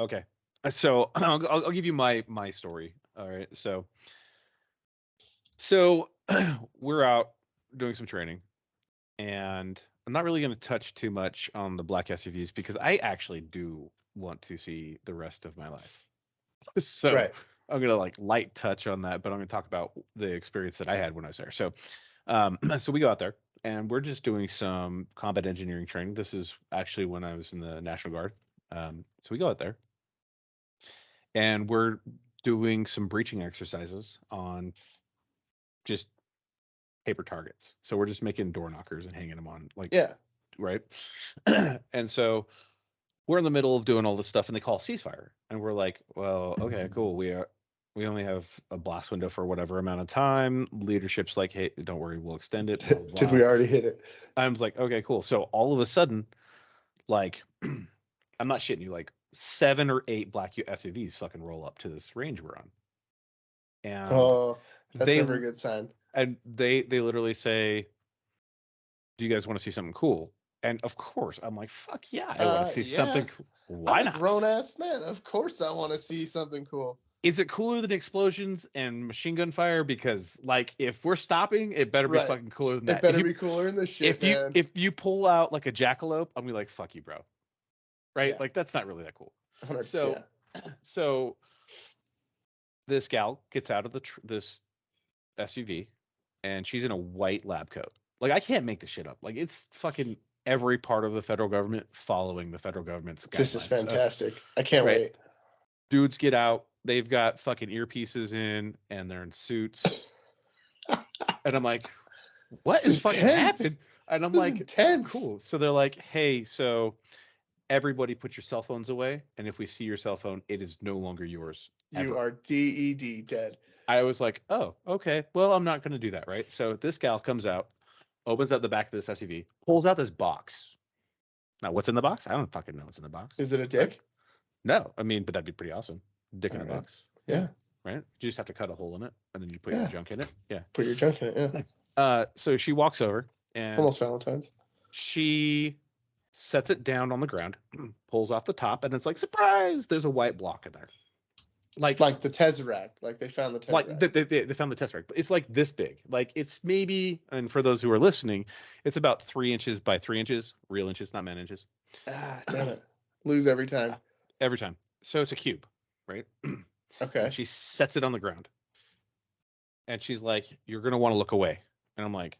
Okay. So I'll give you my story. All right. So we're out doing some training, and I'm not really going to touch too much on the black SUVs because I actually do want to see the rest of my life. So I'm going to like light touch on that, but I'm going to talk about the experience that I had when I was there. So, so we go out there and we're just doing some combat engineering training. This is actually when I was in the National Guard. So we go out there and we're doing some breaching exercises on just paper targets. So we're just making door knockers and hanging them on, like, right. And so we're in the middle of doing all this stuff and they call ceasefire, and we're like, well, okay, cool. We only have a blast window for whatever amount of time. Leadership's like, hey, don't worry, we'll extend it. Blah, blah, blah. Did we already hit it? I was like, okay, cool. So all of a sudden, like, I'm not shitting you, like 7 or 8 black SUVs fucking roll up to this range we're on. And that's never a good sign. And they literally say, do you guys want to see something cool? And of course, I'm like, fuck yeah, I want to see something cool. Why not? Grown ass man. Of course I want to see something cool. Is it cooler than explosions and machine gun fire? Because like, if we're stopping, it better be fucking cooler than that. It better be cooler than this shit. If you pull out like a jackalope, I'm gonna be like, fuck you, bro. Right? Like, that's not really that cool. So this gal gets out of this SUV, and she's in a white lab coat. Like, I can't make this shit up. Like, it's fucking every part of the federal government following the federal government's guidelines. This is fantastic. I can't wait. Dudes get out. They've got fucking earpieces in, and they're in suits. And I'm like, what is fucking happening? And I'm like, intense. Cool. So they're like, hey, so everybody put your cell phones away, and if we see your cell phone, it is no longer yours. You are dead. I was like, oh, okay. Well, I'm not going to do that, right? So this gal comes out, opens up the back of this SUV, pulls out this box. Now, what's in the box? I don't fucking know what's in the box. Is it a dick? No. I mean, but that'd be pretty awesome. Dick in a box. Yeah. Right? You just have to cut a hole in it, and then you put your junk in it. Yeah. Put your junk in it, yeah. So she walks over, and almost Valentine's. She sets it down on the ground, pulls off the top, and it's like, surprise! There's a white block in there. Like the Tesseract. Like they found the Tesseract. Like they found the Tesseract. But it's like this big. Like, it's maybe, and for those who are listening, it's about 3 inches by 3 inches. Real inches, not man inches. Damn it. Lose every time. Every time. So it's a cube, right? Okay. And she sets it on the ground. And she's like, "You're gonna want to look away." And I'm like,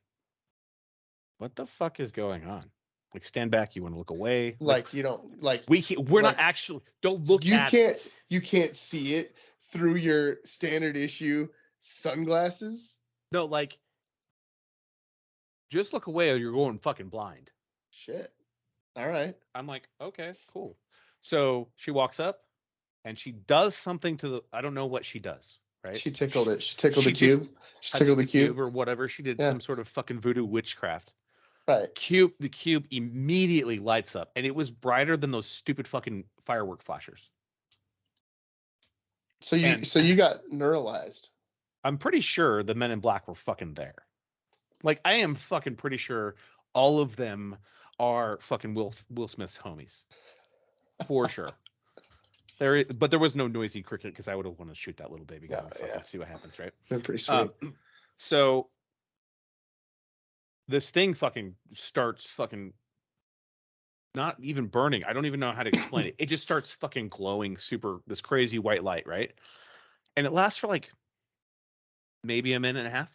"What the fuck is going on? Like, stand back. You want to look away? Like, Like you don't like we're not like actually. Don't look you at can't it. you can't see it through your standard issue sunglasses. No, like, just look away, or you're going fucking blind." Shit. All right. I'm like, "Okay, cool." So she walks up and she does something to the. I don't know what she does. Right? She tickled it. She tickled the She just cube. She touched tickled the the cube cube. or whatever. She did Yeah. some sort of fucking voodoo witchcraft. Right. The cube immediately lights up, and it was brighter than those stupid fucking firework flashers. So you And got neuralized. I'm pretty sure the men in black were fucking there. Like, I am fucking pretty sure all of them are fucking Will Smith's homies, for sure. But there was no noisy cricket because I would have wanted to shoot that little baby gun and fucking see what happens, right? Been pretty sweet. So this thing fucking starts fucking not even burning. I don't even know how to explain it. It just starts fucking glowing this crazy white light, right? And it lasts for like maybe a minute and a half.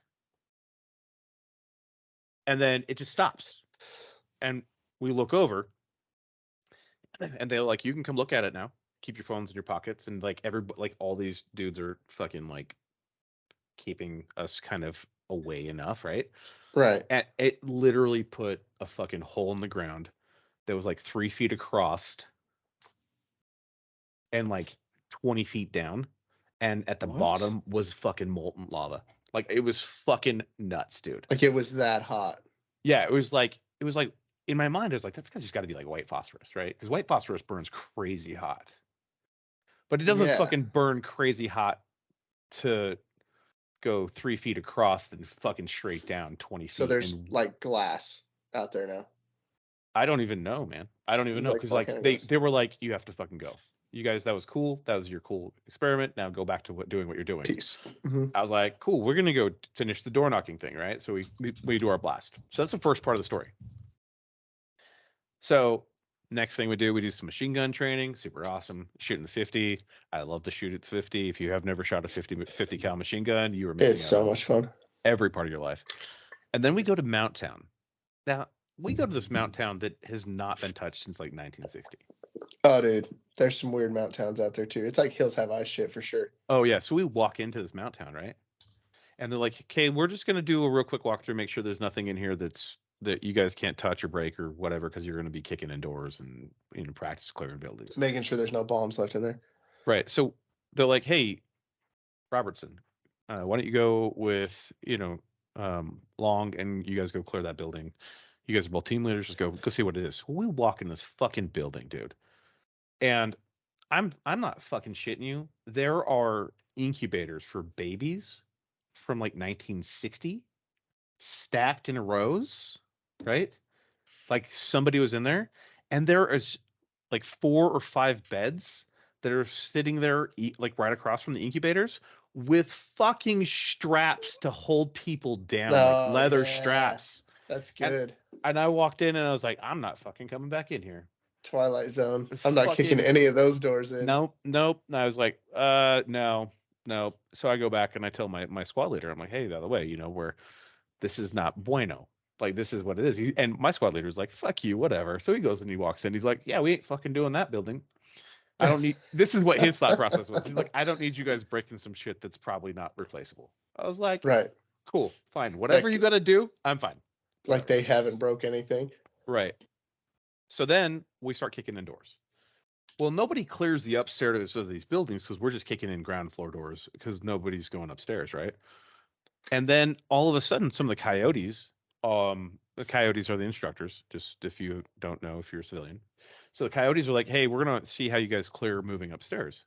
And then it just stops. And we look over and they're like, "You can come look at it now. Keep your phones in your pockets." And like all these dudes are fucking like keeping us kind of away enough, right? Right. And it literally put a fucking hole in the ground that was like 3 feet across and like 20 feet down. And at the What? bottom was fucking molten lava. Like, it was fucking nuts, dude. Like it was that hot. Yeah, it was like in my mind, I was like, that's just got to be like white phosphorus, right? Because white phosphorus burns crazy hot. But it doesn't Yeah. fucking burn crazy hot to go 3 feet across and fucking straight down 20 feet. So there's like glass out there now. I don't even know, man. I don't even know because like they were like, "You have to fucking go. You guys, that was cool. That was your cool experiment. Now go back to doing what you're doing." Peace. I was like, "Cool. We're gonna go finish the door knocking thing, right?" So we do our blast. So that's the first part of the story. So next thing we do some machine gun training. Super awesome. Shooting the 50. I love to shoot at 50. If you have never shot a 50 cal machine gun, you are missing It's out so on much fun. every part of your life. And then we go to Mount Town. Now, we go to this Mount Town that has not been touched since like 1960. Oh, dude, there's some weird Mount Towns out there too. It's like Hills Have Eyes shit for sure. Oh yeah, so we walk into this Mount Town, right? And they're like, "Okay, we're just gonna do a real quick walkthrough, make sure there's nothing in here that you guys can't touch or break or whatever, because you're gonna be kicking indoors and practice clearing buildings." Making sure there's no bombs left in there. Right. So they're like, "Hey, Robertson, why don't you go with Long, and you guys go clear that building. You guys are both team leaders. Just go see what it is." We walk in this fucking building, dude. And I'm not fucking shitting you. There are incubators for babies from like 1960 stacked in rows, right? Like somebody was in there, and there is like 4 or 5 beds that are sitting there like right across from the incubators with fucking straps to hold people down, like leather straps. That's good. And I walked in and I was like, "I'm not fucking coming back in here. Twilight Zone. I'm not kicking any of those doors in. Nope. And I was like, no. So I go back and I tell my squad leader, I'm like, "Hey, by the way, this is not bueno. Like, this is what it is." And my squad leader is like, "Fuck you, whatever." So he goes and he walks in. He's like, "Yeah, we ain't fucking doing that building. I don't need." This is what his thought process was. He's like, "I don't need you guys breaking some shit that's probably not replaceable." I was like, right. Cool, fine. Whatever you got to do, I'm fine. Whatever. Like they haven't broke anything. Right. So then we start kicking in doors. Well, nobody clears the upstairs of these buildings because we're just kicking in ground floor doors because nobody's going upstairs, right? And then all of a sudden, some of the coyotes are the instructors, just if you don't know, if you're a civilian. So the coyotes are like, "Hey, we're going to see how you guys clear moving upstairs."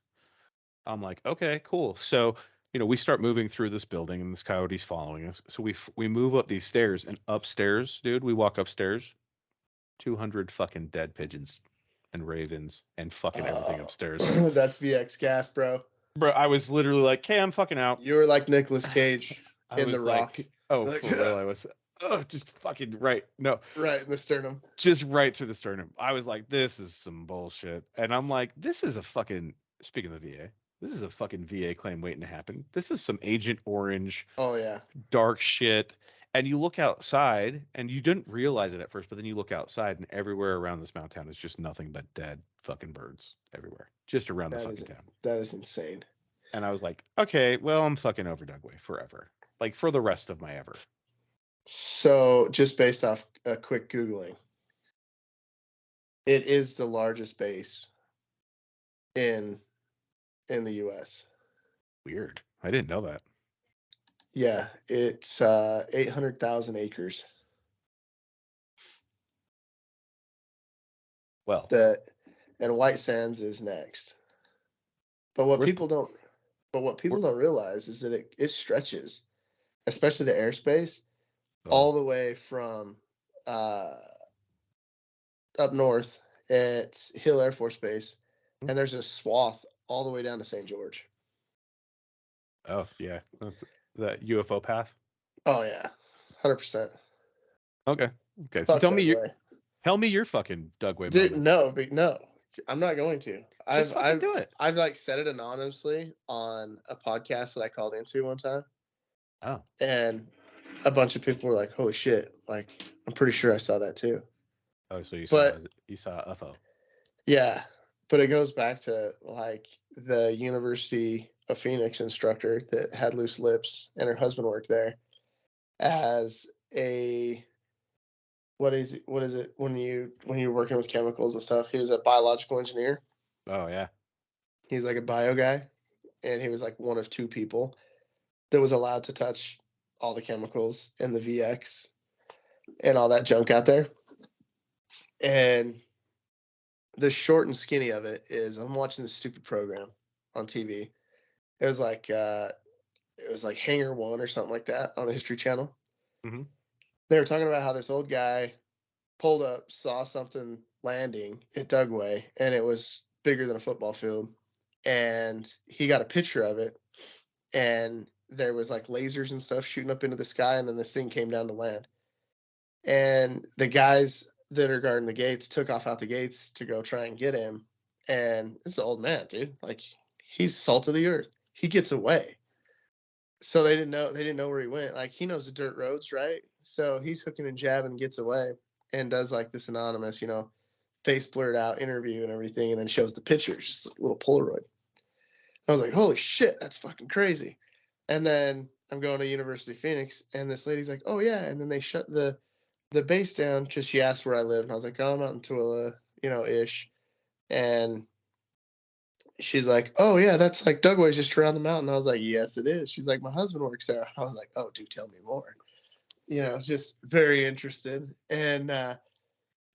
I'm like, "Okay, cool." So, we start moving through this building and this coyote's following us. So we move up these stairs, and upstairs, dude, we walk upstairs, 200 fucking dead pigeons and ravens and fucking everything upstairs. That's VX gas, bro. Bro, I was literally like, "Hey, I'm fucking out." You were like Nicolas Cage in The Rock. Oh, like, for real, I was. Oh, just fucking right. No. Right in the sternum. Just right through the sternum. I was like, "This is some bullshit." And I'm like, "This is a fucking," speaking of the VA, this is a fucking VA claim waiting to happen. This is some Agent Orange Oh yeah. dark shit. And you look outside, and you didn't realize it at first, but then you look outside, and everywhere around this mountain town is just nothing but dead fucking birds everywhere, just around the fucking town. That is insane. And I was like, okay, well, I'm fucking over Dugway forever, like for the rest of my ever. So just based off a quick Googling, it is the largest base in the U.S. Weird. I didn't know that. Yeah, it's 800,000 acres. Well, And White Sands is next. But what people don't realize is that it stretches, especially the airspace, all the way from up north at Hill Air Force Base, and there's a swath all the way down to St. George. Oh yeah, that's the UFO path. Oh yeah, 100%. Okay. So tell me your fucking Dugway Dude, moment. no, I'm not going to. Just fucking do it. I've like said it anonymously on a podcast that I called into one time. Oh. And a bunch of people were like, "Holy shit!" Like, I'm pretty sure I saw that too. Oh, so you saw UFO. Yeah, but it goes back to like the University of Phoenix instructor that had loose lips, and her husband worked there as a what is it when you're working with chemicals and stuff? He was a biological engineer. Oh yeah. He's like a bio guy, and he was like one of two people that was allowed to touch all the chemicals in the VX and all that junk out there. And the short and skinny of it is I'm watching this stupid program on TV. It was like Hangar One or something like that on the History Channel. Mm-hmm. They were talking about how this old guy pulled up, saw something landing at Dugway, and it was bigger than a football field. And he got a picture of it, and there was like lasers and stuff shooting up into the sky, and then this thing came down to land. And the guys that are guarding the gates took off out the gates to go try and get him. And it's an old man, dude. Like, he's salt of the earth. He gets away. So they didn't know where he went. Like, he knows the dirt roads, right? So he's hooking and jabbing, gets away, and does like this anonymous, face blurred out interview and everything, and then shows the pictures, just a little Polaroid. I was like, holy shit, that's fucking crazy. And then I'm going to University of Phoenix, and this lady's like, oh yeah. And then they shut the base down because she asked where I lived, and I was like, oh, I'm out in Tooele, ish. And she's like, oh yeah, that's like Dugway's just around the mountain. I was like, yes, it is. She's like, my husband works there. I was like, oh, do tell me more. Just very interested. And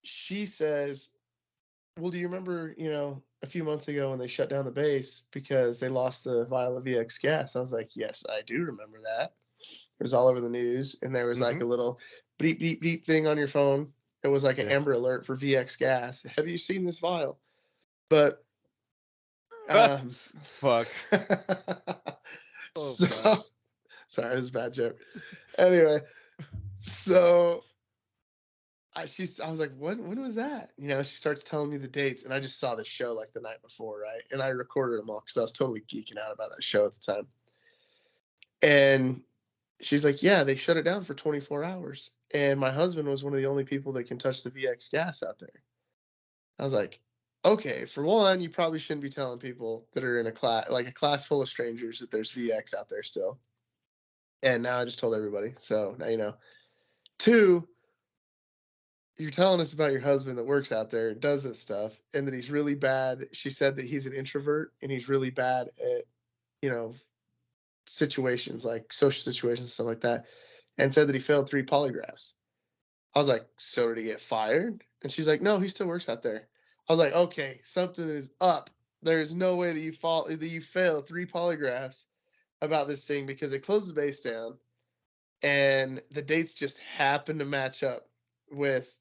she says, well, do you remember, a few months ago when they shut down the base because they lost the vial of VX gas? I was like, yes, I do remember that. It was all over the news, and there was like a little beep, beep, beep thing on your phone. It was like an Amber Alert for VX gas. Have you seen this vial? But fuck. So, sorry, it was a bad joke. Anyway, so I was like, when was that? She starts telling me the dates, and I just saw the show like the night before, right? And I recorded them all because I was totally geeking out about that show at the time. And she's like, yeah, they shut it down for 24 hours. And my husband was one of the only people that can touch the VX gas out there. I was like, okay, for one, you probably shouldn't be telling people that are in a class full of strangers that there's VX out there still. And now I just told everybody. So now you know. Two, you're telling us about your husband that works out there and does this stuff, and that he's really bad. She said that he's an introvert and he's really bad at, situations like social situations, stuff like that, and said that he failed 3 polygraphs. I was like, so did he get fired? And she's like, no, he still works out there. I was like, okay, something is up. There's no way that you fail 3 polygraphs about this thing, because they closed the base down and the dates just happened to match up with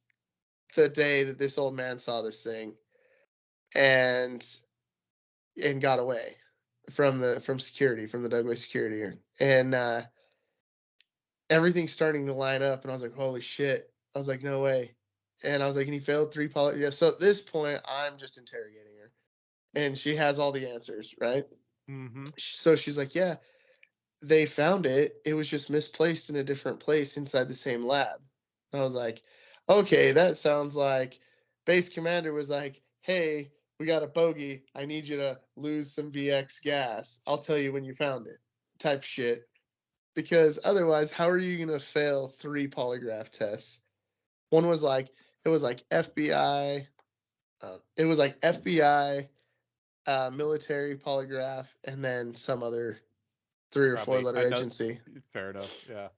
the day that this old man saw this thing and got away from security, from the Dugway security. And everything's starting to line up, and I was like, holy shit. I was like, no way. And I was like, and he failed 3 poly. Yeah. So at this point, I'm just interrogating her, and she has all the answers, right? Mm-hmm. So she's like, yeah, they found it. It was just misplaced in a different place inside the same lab. And I was like, okay, that sounds like base commander was like, hey, we got a bogey. I need you to lose some VX gas. I'll tell you when you found it, type shit. Because otherwise, how are you going to fail 3 polygraph tests? One was like, it was like FBI, military polygraph, and then some other 3 or 4 Probably. letter I know. agency. Fair enough. Yeah.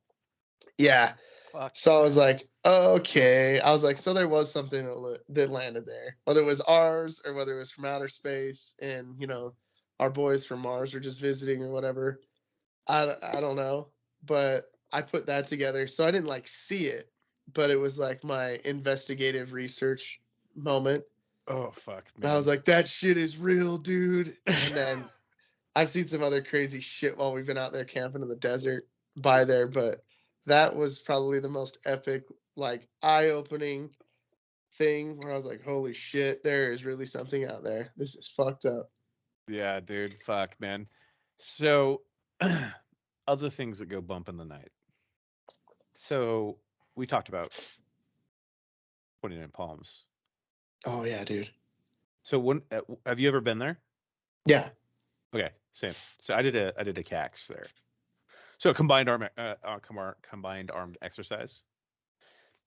Yeah. Fuck. So I was like, okay. I was like, so there was something that landed there, whether it was ours or whether it was from outer space, and our boys from Mars are just visiting or whatever. I don't know, but I put that together. So I didn't like see it, but it was like my investigative research moment. Oh fuck, man. And I was like, that shit is real, dude. And then I've seen some other crazy shit while we've been out there camping in the desert by there, but that was probably the most epic, like eye-opening thing where I was like, holy shit, there is really something out there. This is fucked up. Yeah, dude. Fuck, man. So, other things that go bump in the night. So we talked about 29 Palms. Oh yeah, dude. So when have you ever been there? Yeah. Okay, same. So I did a CAX there. So a combined armed exercise.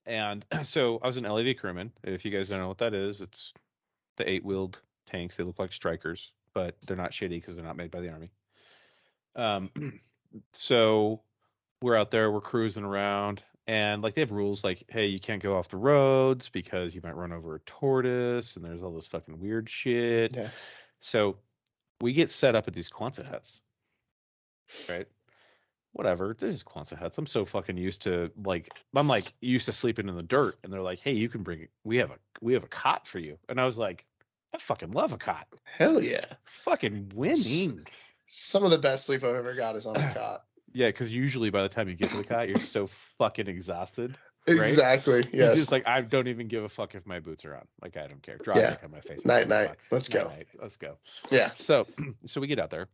And so I was an LAV crewman. If you guys don't know what that is, it's the 8-wheeled tanks. They look like Strikers, but they're not shitty because they're not made by the Army. So we're out there, we're cruising around, and like they have rules like, hey, you can't go off the roads because you might run over a tortoise, and there's all this fucking weird shit. Yeah. So we get set up at these Quonset huts, right? Whatever, there's Quonset huts. I'm so fucking used to I'm used to sleeping in the dirt, and they're like, hey, you can bring we have a cot for you, and I was like, I fucking love a cot. Hell yeah. Fucking winning. Some of the best sleep I've ever got is on a cot. Yeah, because usually by the time you get to the cot, you're so fucking exhausted. Right? Exactly. Yes. You're just like, I don't even give a fuck if my boots are on. Like, I don't care. Draw dick on my face. Night. Let's go. Night. Let's go. Yeah. So we get out there,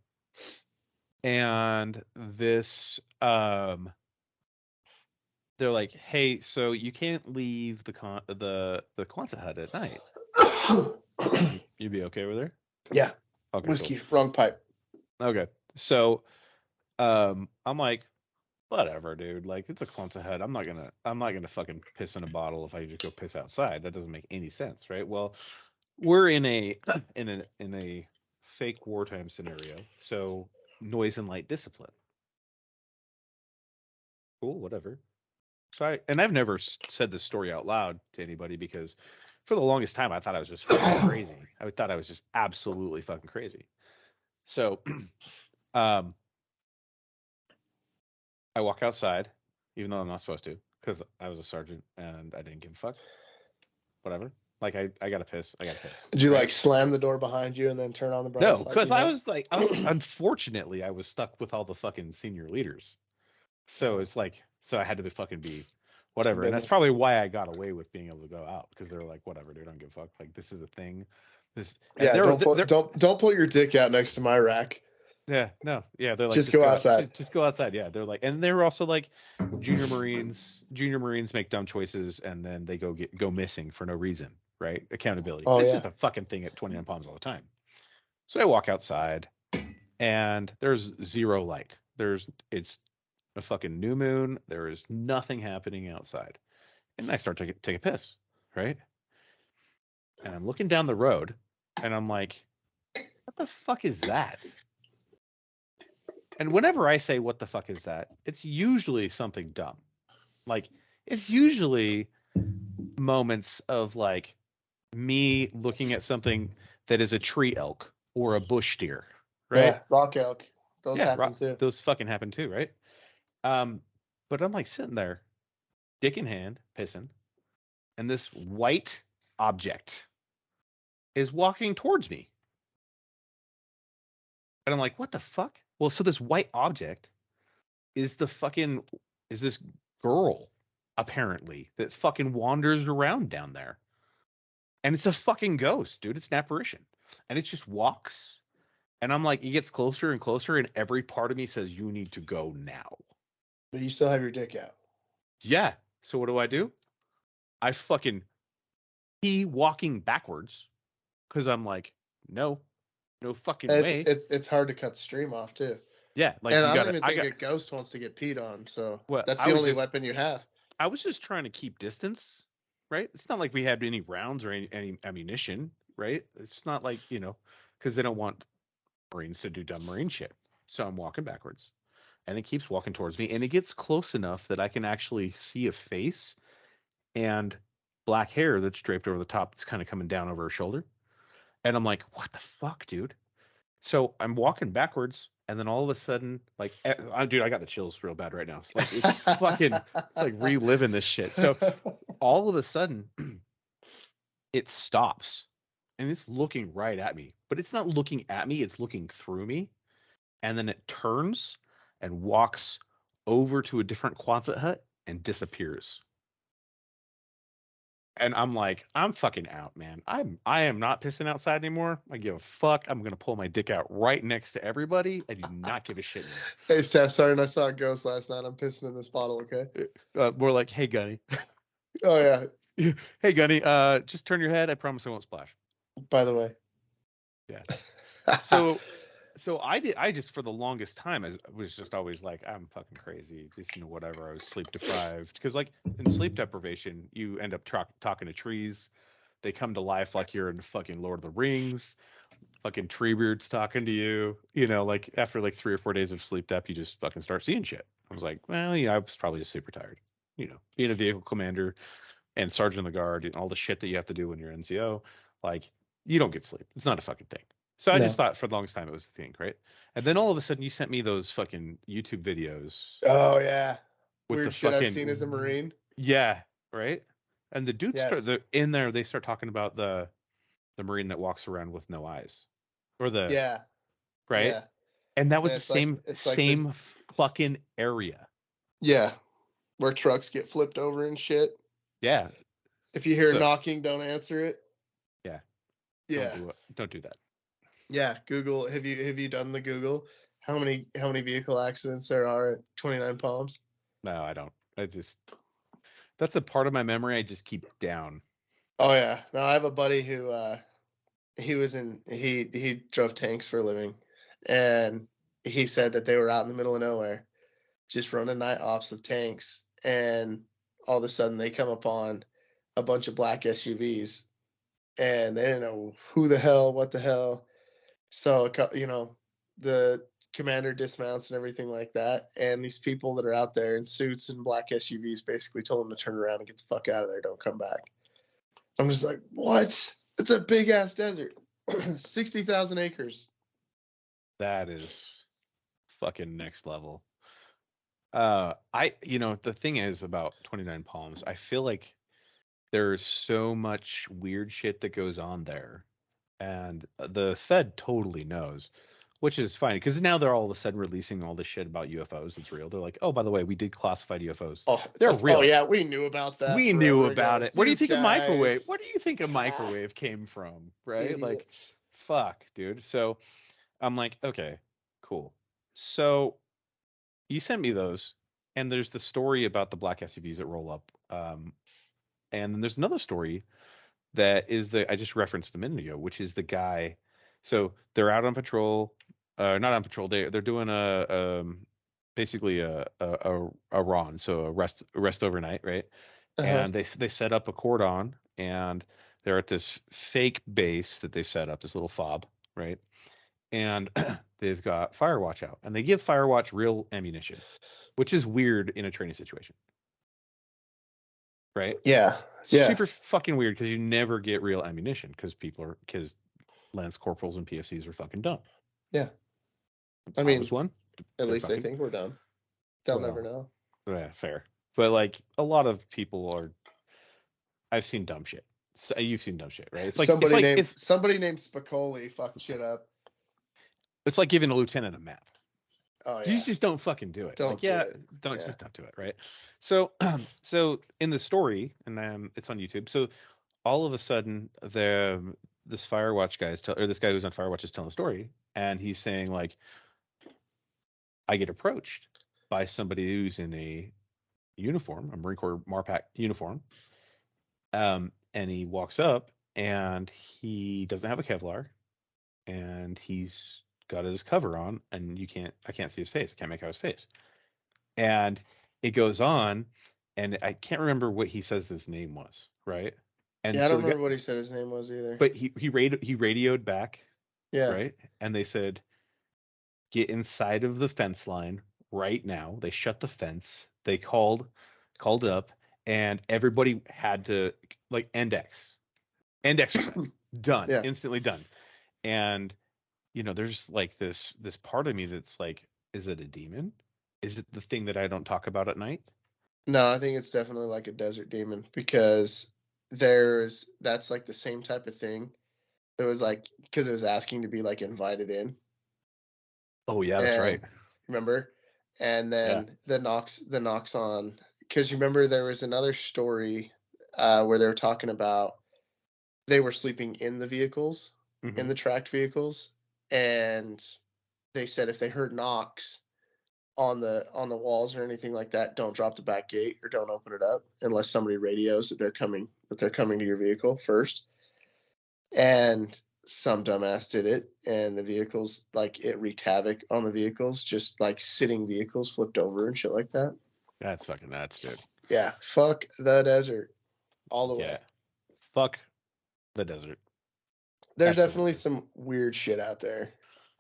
and this they're like, hey, so you can't leave the Quonset hut at night. You'd be okay with her? Yeah. Okay, whiskey, cool. wrong pipe. Okay, so I'm like, whatever, dude. Like, it's a Quonset hut. I'm not gonna fucking piss in a bottle if I just go piss outside. That doesn't make any sense, right? Well, we're in a fake wartime scenario, so noise and light discipline. Cool, whatever. So I've never said this story out loud to anybody because for the longest time I thought I was just fucking crazy. I thought I was just absolutely fucking crazy. So, I walk outside, even though I'm not supposed to, because I was a sergeant and I didn't give a fuck. Whatever. Like I gotta piss. Did you like slam the door behind you and then turn on the brightest? No, because I was unfortunately I was stuck with all the fucking senior leaders. So it's like, so I had to fucking be whatever. And that's probably why I got away with being able to go out, because they're like, whatever, dude, I don't give a fuck. Like, this is a thing. Don't pull your dick out next to my rack. Yeah, no, yeah, they're like, just go outside. Just go outside. Yeah, they're like, and they were also like, junior Marines make dumb choices and then they go missing for no reason, right? Accountability. It's just a fucking thing at 29 Palms all the time. So I walk outside and there's zero light. It's a fucking new moon. There is nothing happening outside. And I start to take a piss, right? And I'm looking down the road and I'm like, what the fuck is that? And whenever I say, what the fuck is that? It's usually something dumb. Like, it's usually moments of like me looking at something that is a tree elk or a bush deer, right? Yeah, rock elk. Those happen too. Those fucking happen too, right? But I'm like sitting there, dick in hand, pissing, and this white object is walking towards me. And I'm like, what the fuck? Well, so this white object is this girl, apparently, that fucking wanders around down there. And it's a fucking ghost, dude. It's an apparition. And it just walks And I'm like, it gets closer and closer, and every part of me says, you need to go now. But you still have your dick out. Yeah. So what do? I fucking pee walking backwards because I'm like, no fucking And way. it's hard to cut the stream off too. Yeah, like And you I got don't to. even think a ghost wants to get peed on, so Well, that's the only weapon you have. I was just trying to keep distance, right? It's not like we had any rounds or any ammunition, right? It's not like, because they don't want Marines to do dumb Marine shit. So I'm walking backwards, and it keeps walking towards me, and it gets close enough that I can actually see a face and black hair that's draped over the top. It's kind of coming down over her shoulder. And I'm like, what the fuck, dude? So I'm walking backwards, and then all of a sudden, like, dude, I got the chills real bad right now. It's like it's fucking like reliving this shit. So all of a sudden, it stops, and it's looking right at me, but it's not looking at me; it's looking through me, and then it turns and walks over to a different Quonset hut and disappears. And I'm like, I'm fucking out, man. I am not pissing outside anymore. I give a fuck. I'm gonna pull my dick out right next to everybody. I do not give a shit anymore. Hey, Steph, sorry, I saw a ghost last night. I'm pissing in this bottle, okay? More like, hey Gunny. Oh yeah. Hey Gunny, just turn your head. I promise I won't splash. By the way. Yeah. So I just for the longest time I was just always like, I'm fucking crazy, just whatever. I was sleep deprived because like in sleep deprivation you end up talking to trees. They come to life like you're in fucking Lord of the Rings. Fucking tree beards talking to you. Like after like 3 or 4 days of sleep dep, you just fucking start seeing shit. I was like, well, yeah, I was probably just super tired. Being a vehicle commander and sergeant of the guard and all the shit that you have to do when you're NCO, like you don't get sleep. It's not a fucking thing. So I just thought for the longest time it was a thing, right? And then all of a sudden you sent me those fucking YouTube videos. Oh yeah. With Weird the shit fucking, I've seen as a Marine. Yeah, right. And the dudes Yes. in there. They start talking about the Marine that walks around with no eyes, or the right. Yeah. And that was And the same fucking area. Yeah. Where trucks get flipped over and shit. Yeah. If you hear knocking, don't answer it. Yeah. Yeah. Don't do that. Yeah. Google. Have you done the Google? How many vehicle accidents there are at 29 Palms? No, I don't. That's a part of my memory I just keep down. Oh yeah. No, I have a buddy who he drove tanks for a living, and he said that they were out in the middle of nowhere just running night offs with tanks, and all of a sudden they come upon a bunch of black SUVs, and they didn't know who the hell, what the hell. So the commander dismounts and everything like that, and these people that are out there in suits and black SUVs basically told them to turn around and get the fuck out of there, don't come back. I'm just like, what? It's a big ass desert. 60,000 acres. That is fucking next level. The thing is about 29 Palms, I feel like there's so much weird shit that goes on there, and the Fed totally knows, which is fine because now they're all of a sudden releasing all this shit about UFOs. It's real. They're like, oh, by the way, we did classified UFOs. Oh, they're real. Oh yeah, we knew about that. We knew about it. Where do you think a microwave? Where do you think a microwave came from? Right? Idiots. Like, fuck, dude. So I'm like, okay, cool. So you sent me those, and there's the story about the black SUVs that roll up. And then there's another story that is I just referenced a minute ago, which is the guy. So they're out on patrol, not on patrol. They're doing basically a RON, so a rest overnight, right? And they set up a cordon, and they're at this fake base that they set up, this little fob, right? And they've got Firewatch out, and they give Firewatch real ammunition, which is weird in a training situation, right? Yeah. Super fucking weird because you never get real ammunition because lance corporals and PFCs are fucking dumb. Yeah. I mean, was one. At least I think we're dumb. They'll never know. Yeah, fair. But like a lot of people I've seen dumb shit. So you've seen dumb shit, right? It's like somebody named Spicoli fucked shit up. It's like giving a lieutenant a map. Oh yeah. You just don't fucking do it. Don't do it, right? So in the story, and it's on YouTube. So all of a sudden this Firewatch guy this guy who's on Firewatch is telling a story, and he's saying like, I get approached by somebody who's in a uniform, a Marine Corps Marpac uniform, and he walks up and he doesn't have a Kevlar, and he's got his cover on, and I can't see his face, I can't make out his face, and it goes on, and I can't remember what he says his name was, right? And Yeah, I so don't the guy, remember what he said his name was either. but he radioed back, Yeah. right? And they said, get inside of the fence line right now. They shut the fence. They called up, and everybody had to like end exercise. Done. Yeah. Instantly done. And there's like this part of me that's like, is it a demon? Is it the thing that I don't talk about at night? No, I think it's definitely like a desert demon because that's like the same type of thing. It was like because it was asking to be like invited in. Oh yeah, that's right. And remember? And Yeah. then the knocks on because you remember there was another story where they were talking about they were sleeping in the vehicles, in Hmm. the tracked vehicles, and they said if they heard knocks on the walls or anything like that, don't drop the back gate or don't open it up unless somebody radios that they're coming to your vehicle first. And some dumbass did it, and the vehicles like it wreaked havoc on the vehicles, just like sitting vehicles flipped over and shit like that. That's fucking nuts, dude. Yeah, fuck the desert all the Yeah. way. Fuck the desert. There's definitely Absolutely. some weird shit out there,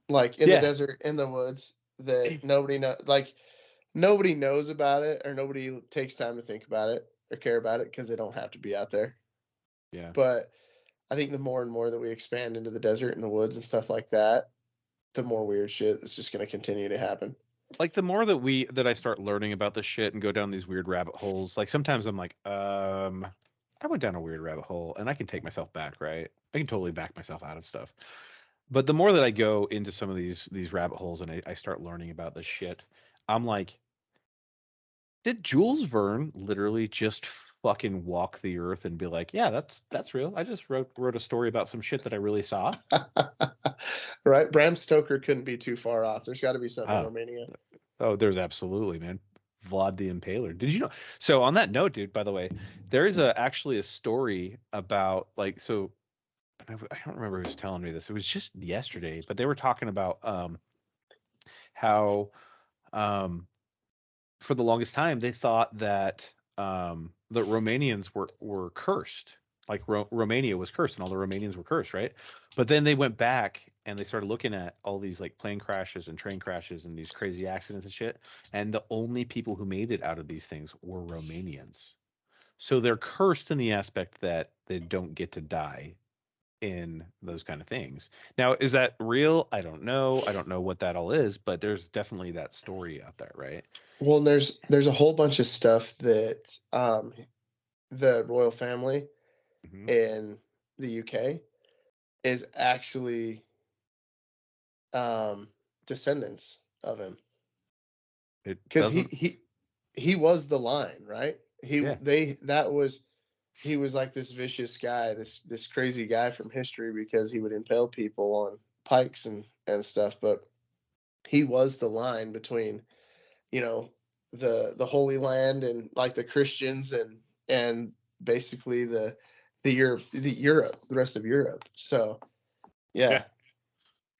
like in the Yeah. desert, in the woods that nobody knows about it or nobody takes time to think about it or care about it because they don't have to be out there. Yeah. But I think the more and more that we expand into the desert and the woods and stuff like that, the more weird shit is just going to continue to happen. Like the more that I start learning about this shit and go down these weird rabbit holes, like sometimes I'm like, I went down a weird rabbit hole and I can take myself back, right? I can totally back myself out of stuff. But the more that I go into some of these rabbit holes and I start learning about this shit, I'm like, did Jules Verne literally just fucking walk the earth and be like, yeah, that's real. I just wrote a story about some shit that I really saw. Right? Bram Stoker couldn't be too far off. There's got to be something in Oh, Romania. oh, there's absolutely, man. Vlad the Impaler. Did you know? So on that note, dude, by the way, there is actually a story about like so I don't remember who's telling me this. It was just yesterday, but they were talking about how um for the longest time they thought that the Romanians were cursed. Like Romania was cursed and all the Romanians were cursed, right? But then they went back and they started looking at all these like plane crashes and train crashes and these crazy accidents and shit. And the only people who made it out of these things were Romanians. So they're cursed in the aspect that they don't get to die in those kind of things. Now, is that real? I don't know. I don't know what that all is, but there's definitely that story out there, right? Well, there's a whole bunch of stuff that the royal family Hmm. in the UK is actually um, descendants of him It because doesn't. he was the line, right? Yeah. He was like this vicious guy, this crazy guy from history because he would impale people on pikes and stuff. But he was the line between you know the Holy Land and like the Christians and basically the rest of Europe. So yeah, Yeah.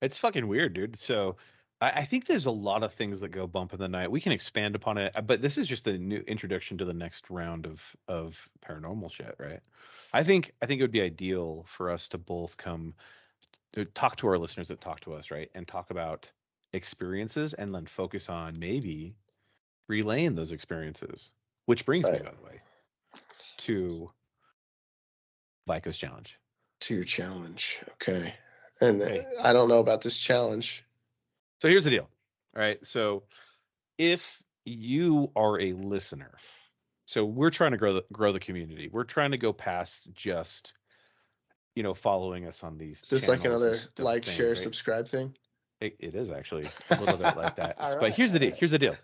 It's fucking weird, dude. So I think there's a lot of things that go bump in the night. We can expand upon it, but this is just a new introduction to the next round of paranormal shit, right? I think it would be ideal for us to both come to talk to our listeners that talk to us, right? And talk about experiences and then focus on maybe relaying those experiences. Which brings me, right by the way, to Viko's challenge. to your challenge. Okay, and Okay. I don't know about this challenge. So here's the deal. All right. So if you are a listener, so we're trying to grow the community. We're trying to go past just following us on these Is this like channels, another these like, things, share, right? subscribe thing? It is actually a little bit like that. All But right, here's all the deal. right. Here's the deal.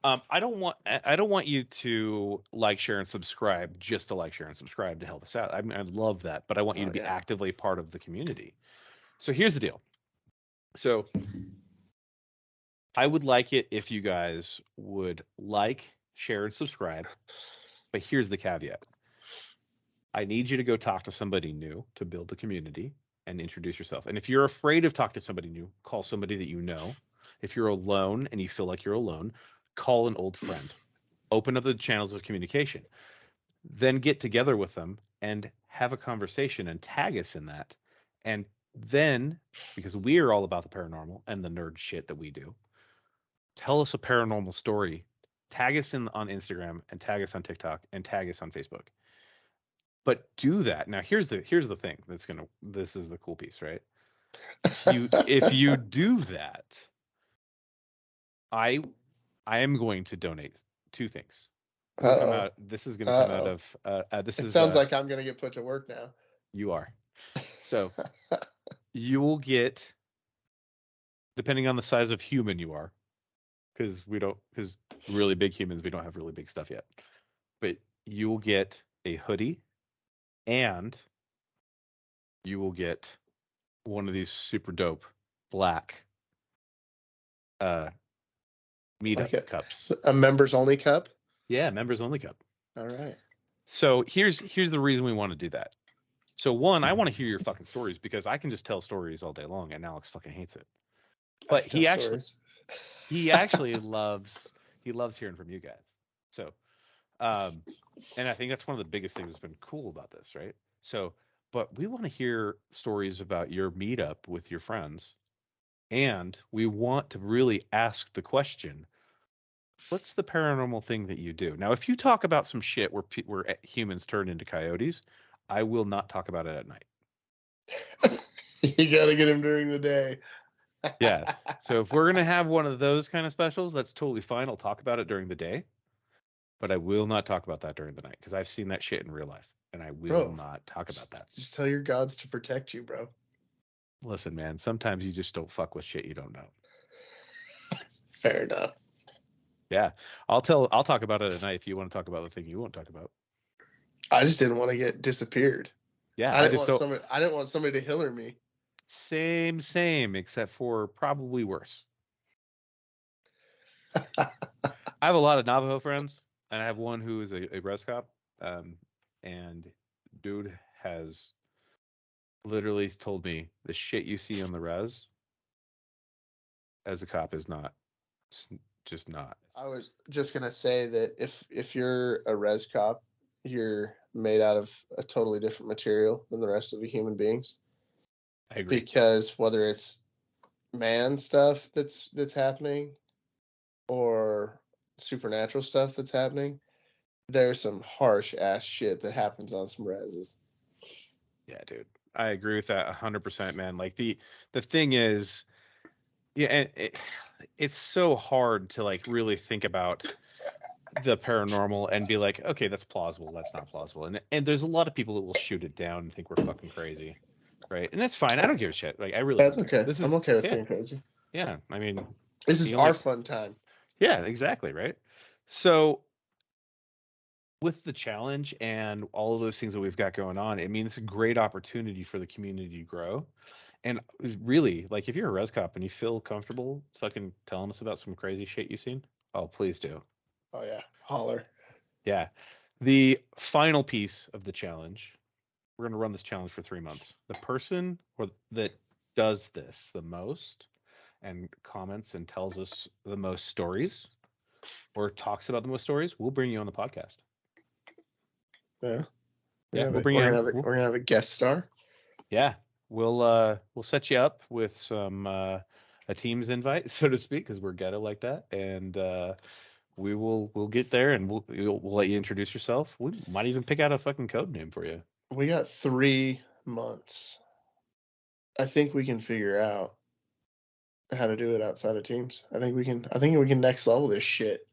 I don't want you to like, share, and subscribe just to like, share, and subscribe to help us out. I mean, I love that, but I want you Oh to be yeah. actively part of the community. So here's the deal. So I would like it if you guys would like, share, and subscribe. But here's the caveat. I need you to go talk to somebody new to build a community and introduce yourself. And if you're afraid of talking to somebody new, call somebody that you know. If you're alone and you feel like you're alone, call an old friend. Open up the channels of communication. Then get together with them and have a conversation and tag us in that. And then, because we are all about the paranormal and the nerd shit that we do, tell us a paranormal story. Tag us in on Instagram and tag us on TikTok and tag us on Facebook. But do that. Now here's the thing this is the cool piece, right? If you do that, I am going to donate two things. Uh-oh. This is going to come out Uh-oh. of this It is sounds like I'm gonna get put to work now. you are. So you will get, depending on the size of human you are, because really big humans, we don't have really big stuff yet. But you will get a hoodie, and you will get one of these super dope black meetup Like cups. a members only cup. Yeah, members only cup. All right. So here's the reason we want to do that. So one, I want to hear your fucking stories, because I can just tell stories all day long, and Alex fucking hates it. But he actually loves hearing from you guys. So and I think that's one of the biggest things that's been cool about this, right? So, but we want to hear stories about your meetup with your friends, and we want to really ask the question, what's the paranormal thing that you do? Now, if you talk about some shit where humans turn into coyotes, I will not talk about it at night. You gotta get him during the day. Yeah. So if we're gonna have one of those kind of specials, that's totally fine. I'll talk about it during the day, but I will not talk about that during the night, because I've seen that shit in real life, and I will not talk about that. Just tell your gods to protect you, bro. Listen, man, sometimes you just don't fuck with shit you don't know. Fair enough. Yeah. I'll talk about it at night if you want to talk about the thing you won't talk about. I just didn't want to get disappeared. Yeah, I didn't want somebody to Hiller me. Same, except for probably worse. I have a lot of Navajo friends, and I have one who is a res cop, and dude has literally told me the shit you see on the res as a cop is not, just not. I was just gonna say that if you're a res cop, you're made out of a totally different material than the rest of the human beings. I agree. Because whether it's man stuff that's happening or supernatural stuff that's happening, there's some harsh ass shit that happens on some reses. Yeah, dude. I agree with that 100%, man. Like the thing is, yeah, and it's so hard to like really think about the paranormal and be like, okay, that's plausible, that's not plausible. And there's a lot of people that will shoot it down and think we're fucking crazy. Right? And that's fine. I don't give a shit. Like I really That's okay. I'm okay with being crazy. Yeah. I mean, this is our fun time. Yeah, exactly, right? So with the challenge and all of those things that we've got going on, I mean, it's a great opportunity for the community to grow. And really, like, if you're a res cop and you feel comfortable fucking telling us about some crazy shit you've seen, oh, please do. Oh, yeah. Holler. Yeah. The final piece of the challenge, we're going to run this challenge for 3 months. The person that does this the most and comments and tells us the most stories or talks about the most stories, we'll bring you on the podcast. Yeah. We'll bring you on. We're going to have a guest star. Yeah. We'll set you up with some a Teams invite, so to speak, because we're ghetto like that, and we'll get there, and we'll let you introduce yourself. We might even pick out a fucking code name for you. We got 3 months. I think we can figure out how to do it outside of Teams. I think we can next level this shit.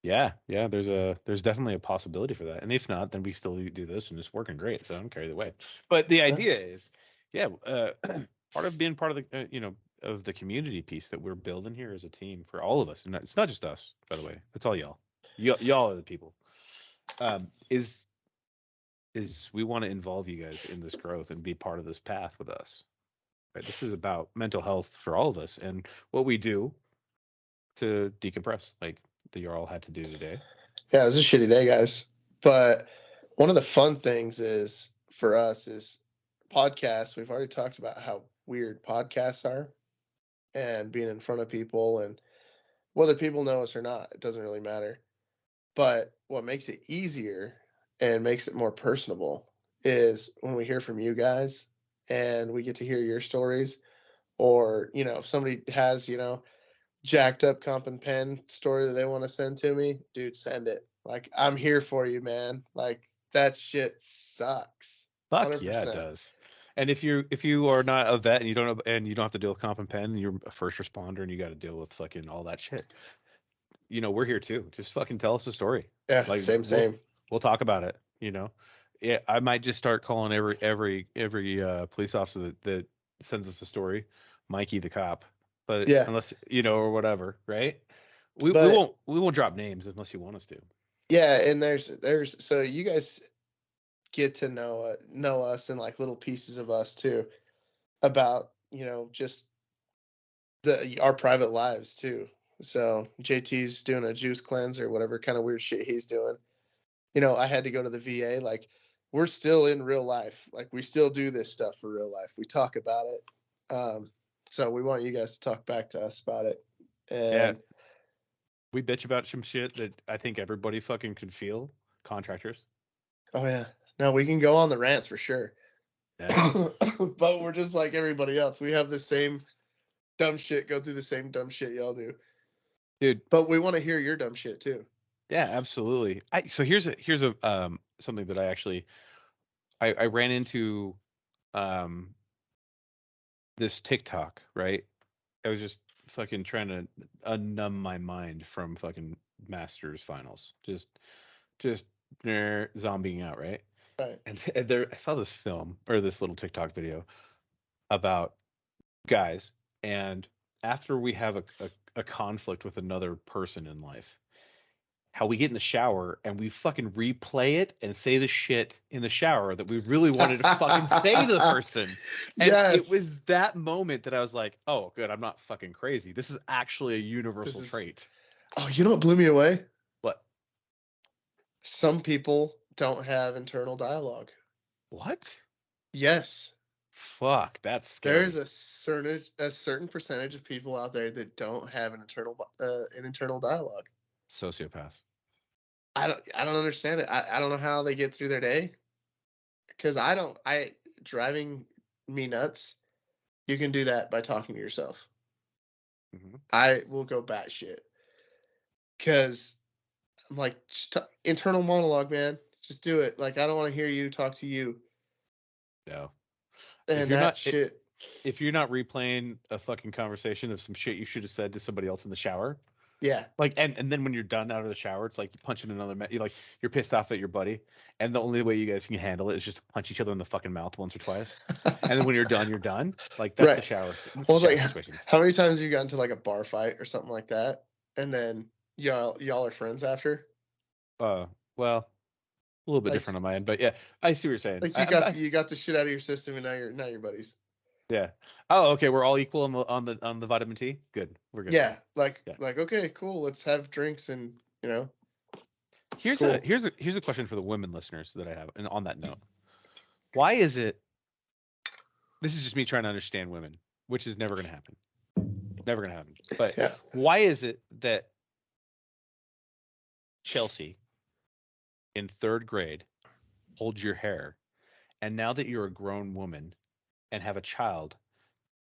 Yeah, there's definitely a possibility for that, and if not, then we still do this, and it's working great. So I don't care either way. But the idea is, part of being part of the of the community piece that we're building here as a team for all of us, and it's not just us, by the way. It's all y'all. Y'all are the people. Is we want to involve you guys in this growth and be part of this path with us. Right? This is about mental health for all of us and what we do to decompress, like the Jarl had to do today. Yeah, it was a shitty day, guys. But one of the fun things is for us is podcasts. We've already talked about how weird podcasts are and being in front of people, and whether people know us or not, it doesn't really matter. But what makes it easier and makes it more personable is when we hear from you guys and we get to hear your stories, or, you know, if somebody has, you know, jacked up comp and pen story that they want to send to me, dude, send it. Like, I'm here for you, man. Like, that shit sucks. Fuck 100%. yeah, it does. And if you are not a vet and you don't have to deal with comp and pen, and you're a first responder and you got to deal with fucking all that shit, you know, we're here too. Just fucking tell us a story. Yeah, Like same. We'll talk about it. You know, yeah, I might just start calling every police officer that sends us a story, Mikey the cop. But Yeah. unless you know, or whatever, right? We won't drop names unless you want us to. Yeah, and there's so you guys get to know us and like little pieces of us too, about, you know, just our private lives too. So JT's doing a juice cleanse or whatever kind of weird shit he's doing. You know, I had to go to the VA. Like, we're still in real life. Like, we still do this stuff for real life. We talk about it. So we want you guys to talk back to us about it. And yeah. We bitch about some shit that I think everybody fucking could feel. Contractors. Oh yeah. No, we can go on the rants for sure. Yeah. But we're just like everybody else. We have the same dumb shit, go through the same dumb shit y'all do. Dude. But we want to hear your dumb shit too. Yeah, absolutely. So here's a something that I ran into this TikTok, right? I was just fucking trying to unnumb my mind from fucking Masters finals. Just zombieing out, right? Right. And there I saw this film or this little TikTok video about guys, and after we have a conflict with another person in life, how we get in the shower and we fucking replay it and say the shit in the shower that we really wanted to fucking say to the person. And yes. It was that moment that I was like, oh, good, I'm not fucking crazy. This is actually a universal trait. Oh, you know what blew me away? What? Some people don't have internal dialogue. What? Yes. Fuck, that's scary. There's a certain percentage of people out there that don't have an internal dialogue. Sociopaths. I don't understand it. I don't know how they get through their day. Because driving me nuts, you can do that by talking to yourself. Mm-hmm. I will go batshit. Because I'm like, internal monologue, man. Just do it. Like, I don't want to hear you talk to you. No. And if you're not replaying a fucking conversation of some shit you should have said to somebody else in the shower. Yeah. Like, and then when you're done out of the shower, it's like punching another you're pissed off at your buddy, and the only way you guys can handle it is just to punch each other in the fucking mouth once or twice. And then when you're done, you're done. Like, that's right. The shower. Well, like, situation. How many times have you gotten to like a bar fight or something like that, and then y'all are friends after? Well, a little bit different on my end, but yeah, I see what you're saying. Like you got the shit out of your system, and now you're buddies. Yeah. Oh, okay. We're all equal on the vitamin T. Good. We're good. Yeah. Like okay, cool. Let's have drinks, and you know. Here's a question for the women listeners that I have, and on that note, why is it? This is just me trying to understand women, which is never going to happen. Never going to happen. But yeah. Why is it that Chelsea in 3rd grade holds your hair, and now that you're a grown woman and have a child,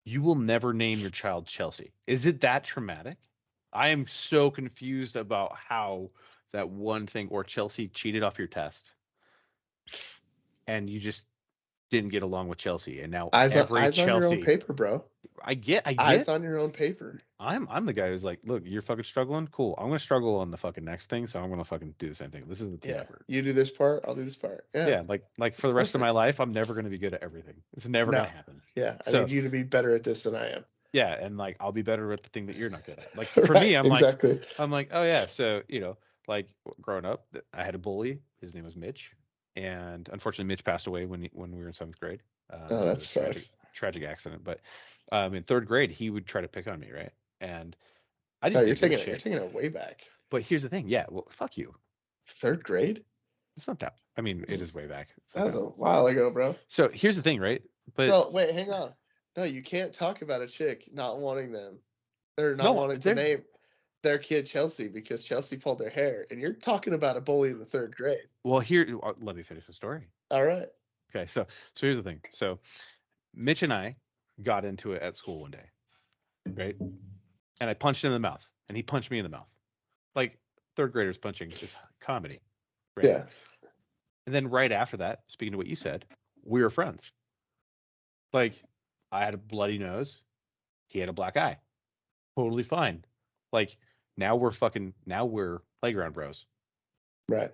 you will never name your child Chelsea? Is it that traumatic? I am so confused about how that one thing, or Chelsea cheated off your test and you just didn't get along with Chelsea, and now eyes on your own paper, bro. I get eyes on your own paper. I'm the guy who's like, look, you're fucking struggling. Cool. I'm gonna struggle on the fucking next thing, so I'm gonna fucking do the same thing. This is the team effort. You do this part, I'll do this part. Yeah. Like for the rest of my life, I'm never gonna be good at everything. It's never gonna happen. Yeah. I need you to be better at this than I am. Yeah, and like I'll be better at the thing that you're not good at. Like for me, exactly. I'm like, oh yeah, so like growing up, I had a bully. His name was Mitch, and unfortunately, Mitch passed away when we were in seventh grade. Oh, He that had a tragic sucks. tragic accident. But in third grade, he would try to pick on me, right? And I Oh, just didn't give a you're shit. taking it way back. But here's the thing, yeah, well, fuck you. Third grade? It's not that. I mean, it is way back. That Fuck was off. a while ago, bro. So here's the thing, right? But So wait, hang on. No, you can't talk about a chick not wanting them or not no, wanting to name their kid Chelsea because Chelsea pulled their hair, and you're talking about a bully in the third grade. well, here, let me finish the story. All right. Okay, so here's the thing. So Mitch and I got into it at school one day, right? And I punched him in the mouth, and he punched me in the mouth. Like third graders punching is comedy, right? Yeah. And then right after that, speaking to what you said, we were friends. Like I had a bloody nose, he had a black eye. Totally fine. Like now we're playground bros, Right.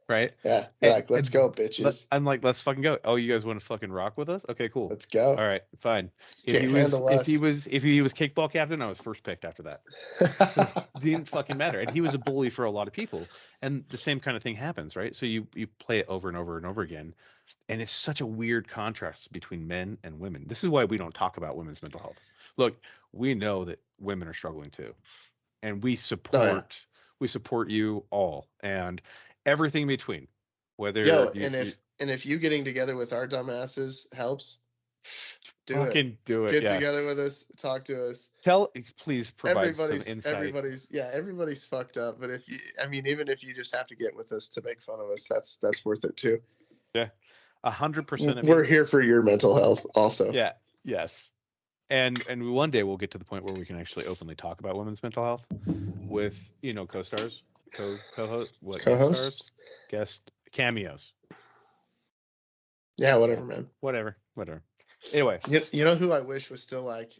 right? Yeah. You're like, let's go, bitches. I'm like, let's fucking go. Oh, you guys want to fucking rock with us? Okay, cool. Let's go. All right, fine. Can't handle us. If he was kickball captain, I was first picked after that. Didn't fucking matter. And he was a bully for a lot of people. And the same kind of thing happens, right? So you play it over and over and over again. And it's such a weird contrast between men and women. This is why we don't talk about women's mental health. Look, we know that women are struggling too. And we support you all and everything in between. Whether and if you getting together with our dumbasses helps, do it. Do it. Get Yeah. together with us, talk to us. Please provide some insight. Everybody's fucked up. But even if you just have to get with us to make fun of us, that's worth it too. Yeah, 100% of We're here for your mental health also. Yeah. Yes. And one day we'll get to the point where we can actually openly talk about women's mental health with co-stars, Co-hosts, guest cameos. Yeah, whatever, man. Whatever. Anyway, you know who I wish was still like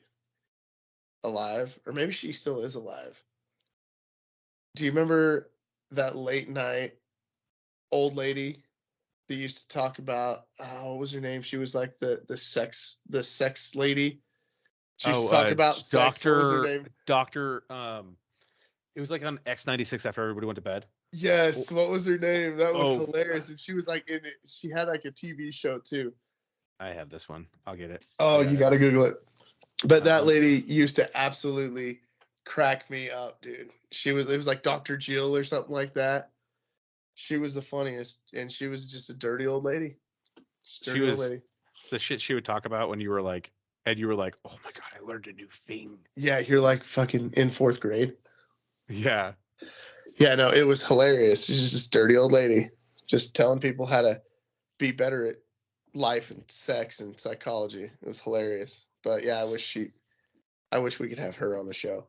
alive, or maybe she still is alive. Do you remember that late night old lady that used to talk about? What was her name? She was like the sex lady. She used to talk about sex. What was her name? Doctor. It was like on X96 after everybody went to bed. Yes. What was her name? That was hilarious. And she was like in it. She had like a TV show too. I have this one. I'll get it. Oh, you got to Google it. But that lady used to absolutely crack me up, dude. It was like Dr. Jill or something like that. She was the funniest, and she was just a dirty old lady. The shit she would talk about when you were like, oh my God, I learned a new thing. Yeah, you're like fucking in fourth grade. Yeah. Yeah, no, it was hilarious. She's just this dirty old lady just telling people how to be better at life and sex and psychology. It was hilarious. But yeah, I wish we could have her on the show.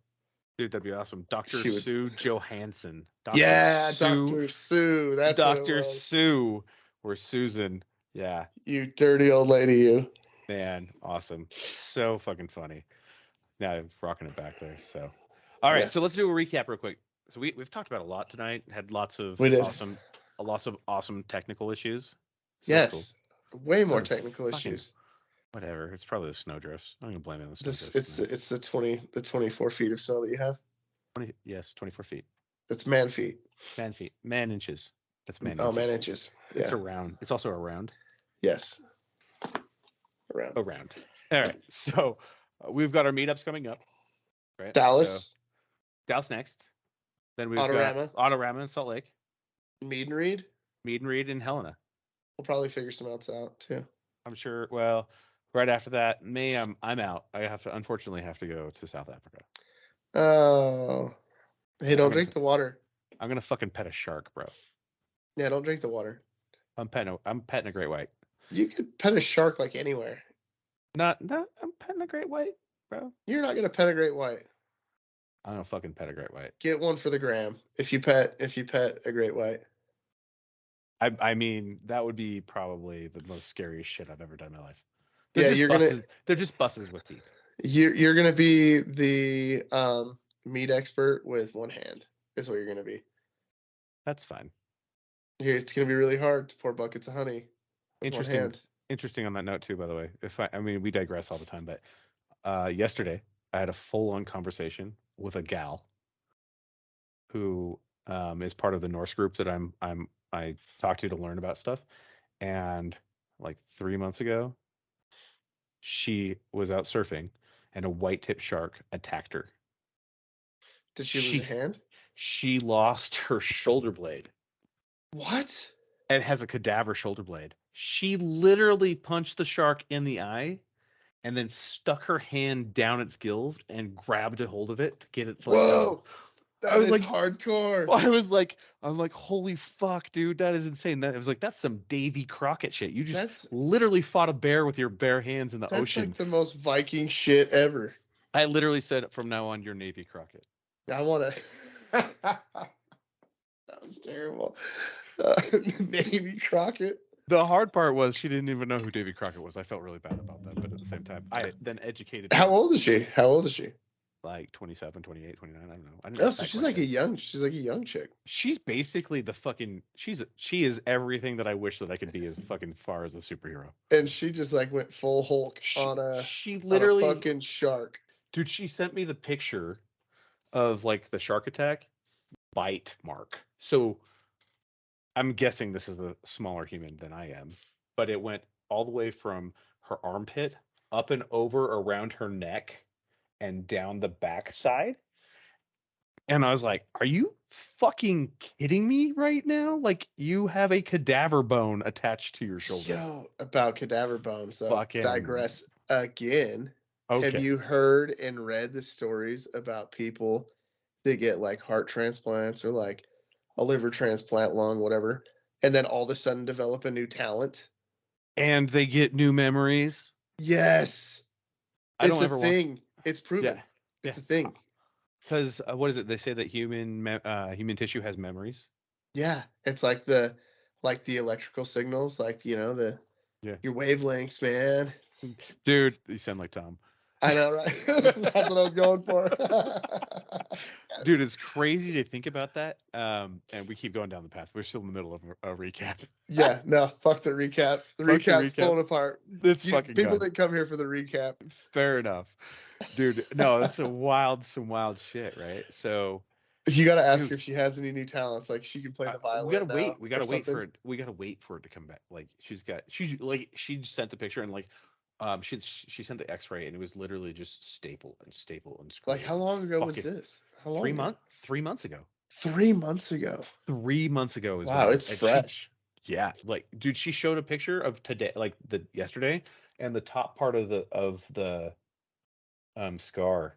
Dude, that'd be awesome. Sue Johansson. Dr. Sue. That's Dr. Sue or Susan. Yeah. You dirty old lady, you. Man, awesome. So fucking funny. Now rocking it back there. So, all right. Yeah. So let's do a recap real quick. So we've talked about a lot tonight. Had lots of awesome technical issues. So yes. Cool. Way more technical issues. Whatever. It's probably the snow drifts. I'm gonna blame it on the snow drifts. It's the 24 feet of snow that you have. 24 feet. That's man feet. Man feet. Man inches. That's man. Oh, man inches. Yeah. It's around. It's also around. Yes. Around. All right. So we've got our meetups coming up. Right. Dallas. Dallas next. Then we've got Autorama in Salt Lake. Mead and Reed in Helena. We'll probably figure some else out too. I'm sure. Well, right after that, I'm out. I unfortunately have to go to South Africa. Oh. Hey, don't drink the water. I'm gonna fucking pet a shark, bro. Yeah, don't drink the water. I'm petting a great white. You could pet a shark like anywhere. I'm petting a great white, bro. You're not gonna pet a great white. I don't fucking pet a great white. Get one for the gram if you pet a great white. I mean, that would be probably the most scariest shit I've ever done in my life. They're just buses with teeth. You're gonna be the meat expert with one hand. Is what you're gonna be. That's fine. It's gonna be really hard to pour buckets of honey. Interesting on that note too, by the way. We digress all the time, but yesterday I had a full-on conversation with a gal who is part of the Norse group that I talk to learn about stuff. And like 3 months ago, she was out surfing, and a white-tipped shark attacked her. Did she lose a She hand? she lost her shoulder blade What? and has a cadaver shoulder blade. She literally punched the shark in the eye and then stuck her hand down its gills and grabbed a hold of it to get it to let go. Whoa, I that was is like, hardcore. I'm like, holy fuck, dude, that is insane. That I was like, that's some Davy Crockett shit. You just That's literally fought a bear with your bare hands in the that's ocean. like the most Viking shit ever. I literally said, from now on, you're Navy Crockett. I want to. That was terrible. Navy Crockett. The hard part was she didn't even know who Davy Crockett was. I felt really bad about that, but at the same time, I then educated her. How old is she? How old is she? Like 27, 28, 29, I don't know. I didn't Oh, ask so that she's like question. she's like a young chick. She's basically the fucking she is everything that I wish that I could be as fucking far as a superhero. And she just like went full Hulk She on a literally, fucking shark. dude, she sent me the picture of like the shark attack bite mark. So I'm guessing this is a smaller human than I am, but it went all the way from her armpit up and over around her neck and down the backside. And I was like, are you fucking kidding me right now? Like, you have a cadaver bone attached to your shoulder. Yo, about cadaver bones though. Fucking Digress again. Have okay. you heard and read the stories about people that get like heart transplants or like a liver transplant, lung, whatever, and then all of a sudden develop a new talent? And they get new memories. Yes. I It's don't a ever want. thing. It's proven. Yeah. It's Yeah. a thing. Because what is it? They say that human tissue has memories. Yeah. It's like the electrical signals, like the Yeah. your wavelengths, man. Dude, you sound like Tom. I know, right? That's what I was going for. Dude, it's crazy to think about that. And we keep going down the path. We're still in the middle of a recap. Yeah, no, fuck the recap. The Fuck the recap's recap. falling apart. It's fucking People gone. didn't come here for the recap. Fair enough. Dude, no, that's some wild shit, right? So You got to ask dude, her if she has any new talents. Like she can play the violin. we gotta wait. now We or gotta wait for something. it. We gotta wait for it to come back. Like she sent the picture and like she sent the X-ray and it was literally just staple and screw. Like how long ago was this? How long? 3 months ago. 3 months ago. 3 months ago is Wow, when it's fresh. yeah, like dude, she showed a picture of today, like the yesterday, and the top part of the scar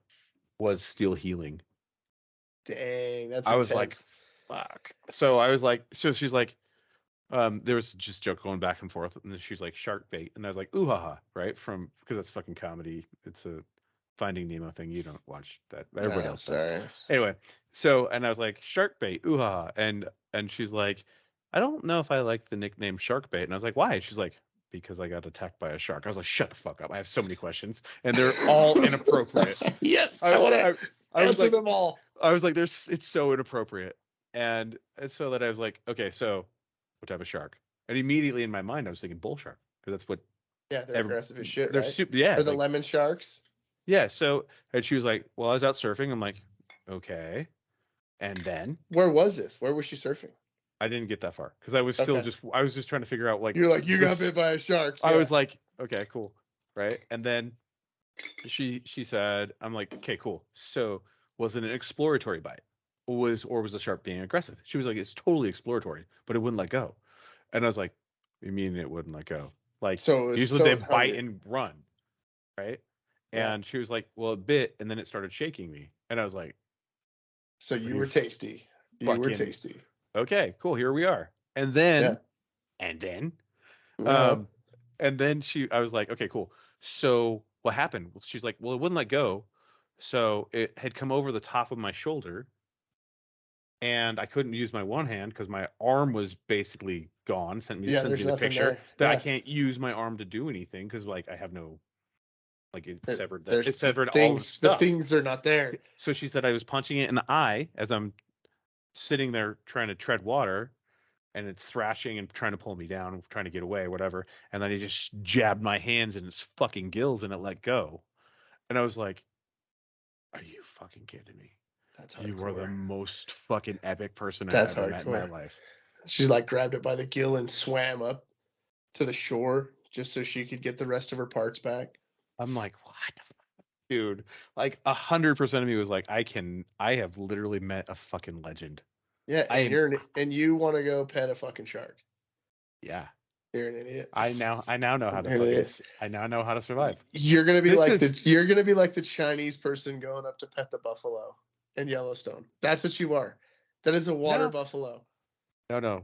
was still healing. Dang, that's I intense. was like, fuck. So I was like, so she's like, there was just joke going back and forth, and then she's like, shark bait, and I was like, ooh ha ha, right? Because that's fucking comedy. It's a Finding Nemo thing. You don't watch that. Everybody else does. Sorry. Anyway, so and I was like, shark bait, ooh ha ha, and she's like, I don't know if I like the nickname shark bait, and I was like, why? She's like, because I got attacked by a shark. I was like, shut the fuck up. I have so many questions, and they're all inappropriate. Yes, I want to answer them all. I was like, it's so inappropriate. And so that I was like, okay, so what type of shark? And immediately in my mind, I was thinking bull shark because that's what. Yeah, they're aggressive as shit, They're right? super, yeah. Or the lemon sharks. Yeah. So, and she was like, well, I was out surfing. I'm like, okay. And then where was this? Where was she surfing? I didn't get that far because I was still I was just trying to figure out like. You're like, you got bit by a shark. I was like, okay, cool. Right. And then she said, I'm like, okay, cool. So was it an exploratory bite? Was the shark being aggressive? She was like, it's totally exploratory, but it wouldn't let go. And I was like, you mean it wouldn't let go? Like usually they bite and run, right? Yeah. And she was like, well, it bit and then it started shaking me. And I was like, so you were tasty. You were tasty. Okay, cool. Here we are. And then, and then I was like, okay, cool. So what happened? She's like, well, it wouldn't let go. So it had come over the top of my shoulder and I couldn't use my one hand because my arm was basically gone. Sent me the picture that I can't use my arm to do anything because like I have no, like it severed that. It severed all the stuff. The things are not there. So she said I was punching it in the eye as I'm sitting there trying to tread water, and it's thrashing and trying to pull me down, trying to get away, whatever. And then he just jabbed my hands in its fucking gills and it let go. And I was like, Are you fucking kidding me? That's hardcore. You are the most fucking epic person I've That's ever met in my hardcore. life. She like grabbed it by the gill and swam up to the shore just so she could get the rest of her parts back. I'm like, what the fuck? Dude, like 100% of me was like, I have literally met a fucking legend. Yeah, and you want to go pet a fucking shark. Yeah. You're an idiot. I now know how to I now know how to survive. You're gonna be you're gonna be like the Chinese person going up to pet the buffalo in Yellowstone. That's what you are. That is a water buffalo. No.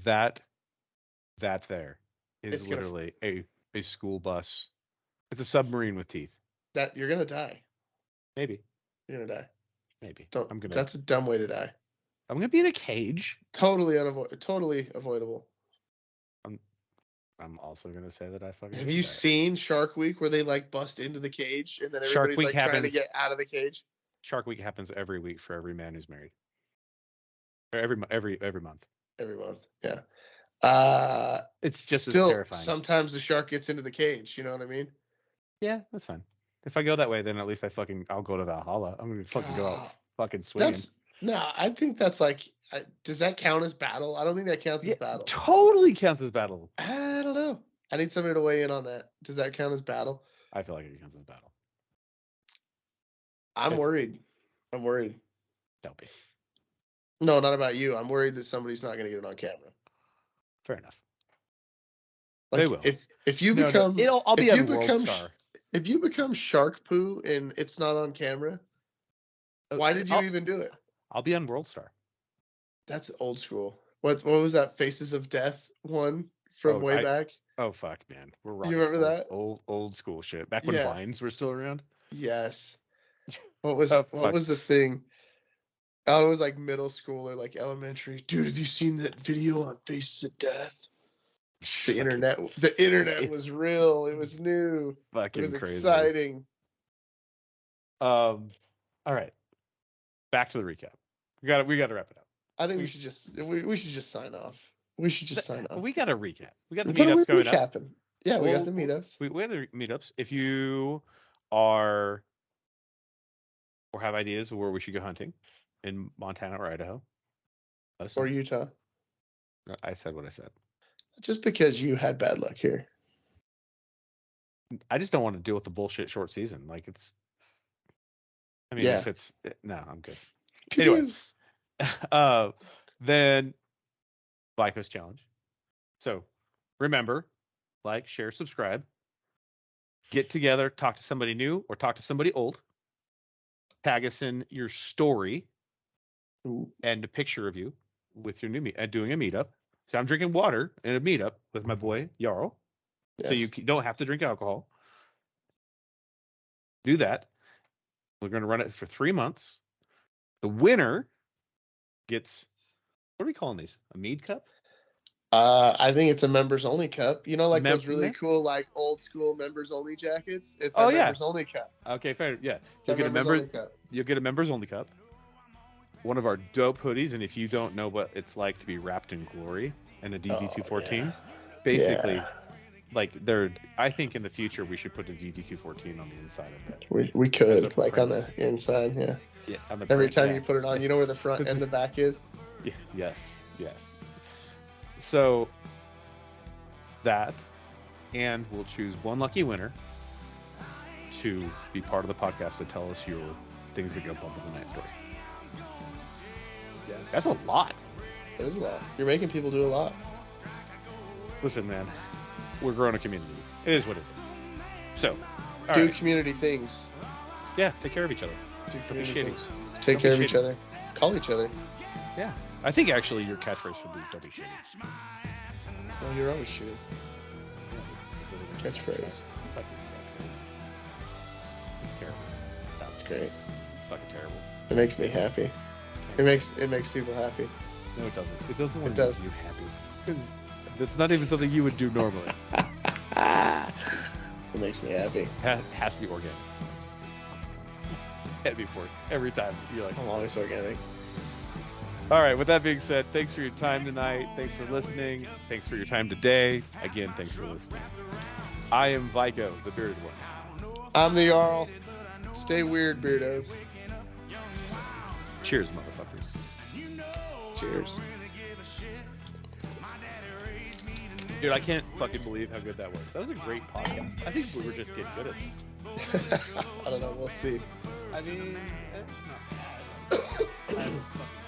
That there is literally a school bus. It's a submarine with teeth. That you're gonna die. Maybe. You're gonna die. Maybe. That's a dumb way to die. I'm gonna be in a cage. Totally avoidable. I'm also gonna say that I fucking. Have you seen Shark Week where they like bust into the cage and then everybody's like trying to get out of the cage? Shark Week happens every week for every man who's married. Or every month. Every month, yeah. It's just still as terrifying. Sometimes the shark gets into the cage. You know what I mean? Yeah, that's fine. If I go that way, then at least I'll go to Valhalla. I'm gonna fucking go out fucking swinging. I think that's like, does that count as battle? I don't think that counts as battle. Totally counts as battle. I don't know. I need somebody to weigh in on that. Does that count as battle? I feel like it counts as battle. I'm worried. Don't be. No, not about you. I'm worried that somebody's not going to get it on camera. Fair enough. Like, they will. If you become, I'll be on World Star. If you become shark poo and it's not on camera, why did you even do it? I'll be on World Star. That's old school. What was that Faces of Death one from way back? Oh fuck, man. We're rocking. You remember that? Old school shit. Back when Vines were still around? Yes. What was the thing? Oh, it was like middle school or like elementary. Dude, have you seen that video on Faces of Death? The internet was real. It was new. Fucking it was crazy. Exciting. All right. Back to the recap. We got to wrap it up. I think we should just sign off. We should just sign off. We got to recap. We got the meetups going up. Yeah, we got the meetups. We have the meetups. If you are or have ideas of where we should go hunting in Montana or Idaho, or Utah. I said what I said. Just because you had bad luck here. I just don't want to deal with the bullshit short season. Like it's. I mean, if it's no, I'm good. Anyway, then Viko's challenge. So remember, like, share, subscribe, get together, talk to somebody new or talk to somebody old. Tag us in your story and a picture of you with your new doing a meetup. So I'm drinking water in a meetup with my boy Jarl. Yes. So you don't have to drink alcohol. Do that. We're going to run it for 3 months. The winner gets, what are we calling these? A mead cup? I think it's a members only cup. You know, like those really cool, like old school members only jackets. It's a members only cup. Okay, fair. Yeah, you'll get a members only cup. One of our dope hoodies, and if you don't know what it's like to be wrapped in glory and a DD214, basically, like I think in the future we should put a DD214 on the inside of it. We could, like on the inside, yeah. Yeah. Every time you put it on, you know where the front and the back is. Yeah, yes. So that, and we'll choose one lucky winner to be part of the podcast to tell us your things that go bump in the night story. Yes. That's a lot. It is a lot. You're making people do a lot. Listen, man, we're growing a community. It is what it is. So, do community things. Yeah, take care of each other. Do community things. Take care of each other. Call each other. Yeah. I think actually your catchphrase should be "Don't be shitty." Well, you're always shitty. Catchphrase. It's terrible. That's great. It's fucking terrible. It makes me happy. It makes people happy. No, it doesn't. It doesn't want to make you happy. Because that's not even something you would do normally. It makes me happy. It has to be organic. Can't be pork. Every time you're like, I'm always organic. All right, with that being said, thanks for your time tonight. Thanks for listening. Thanks for your time today. Again, thanks for listening. I am Viko, the Bearded One. I'm the Jarl. Stay weird, beardos. Cheers, motherfuckers. Cheers. Dude, I can't fucking believe how good that was. That was a great podcast. I think we were just getting good at it. I don't know. We'll see. I mean, it's not bad. I haven't fucking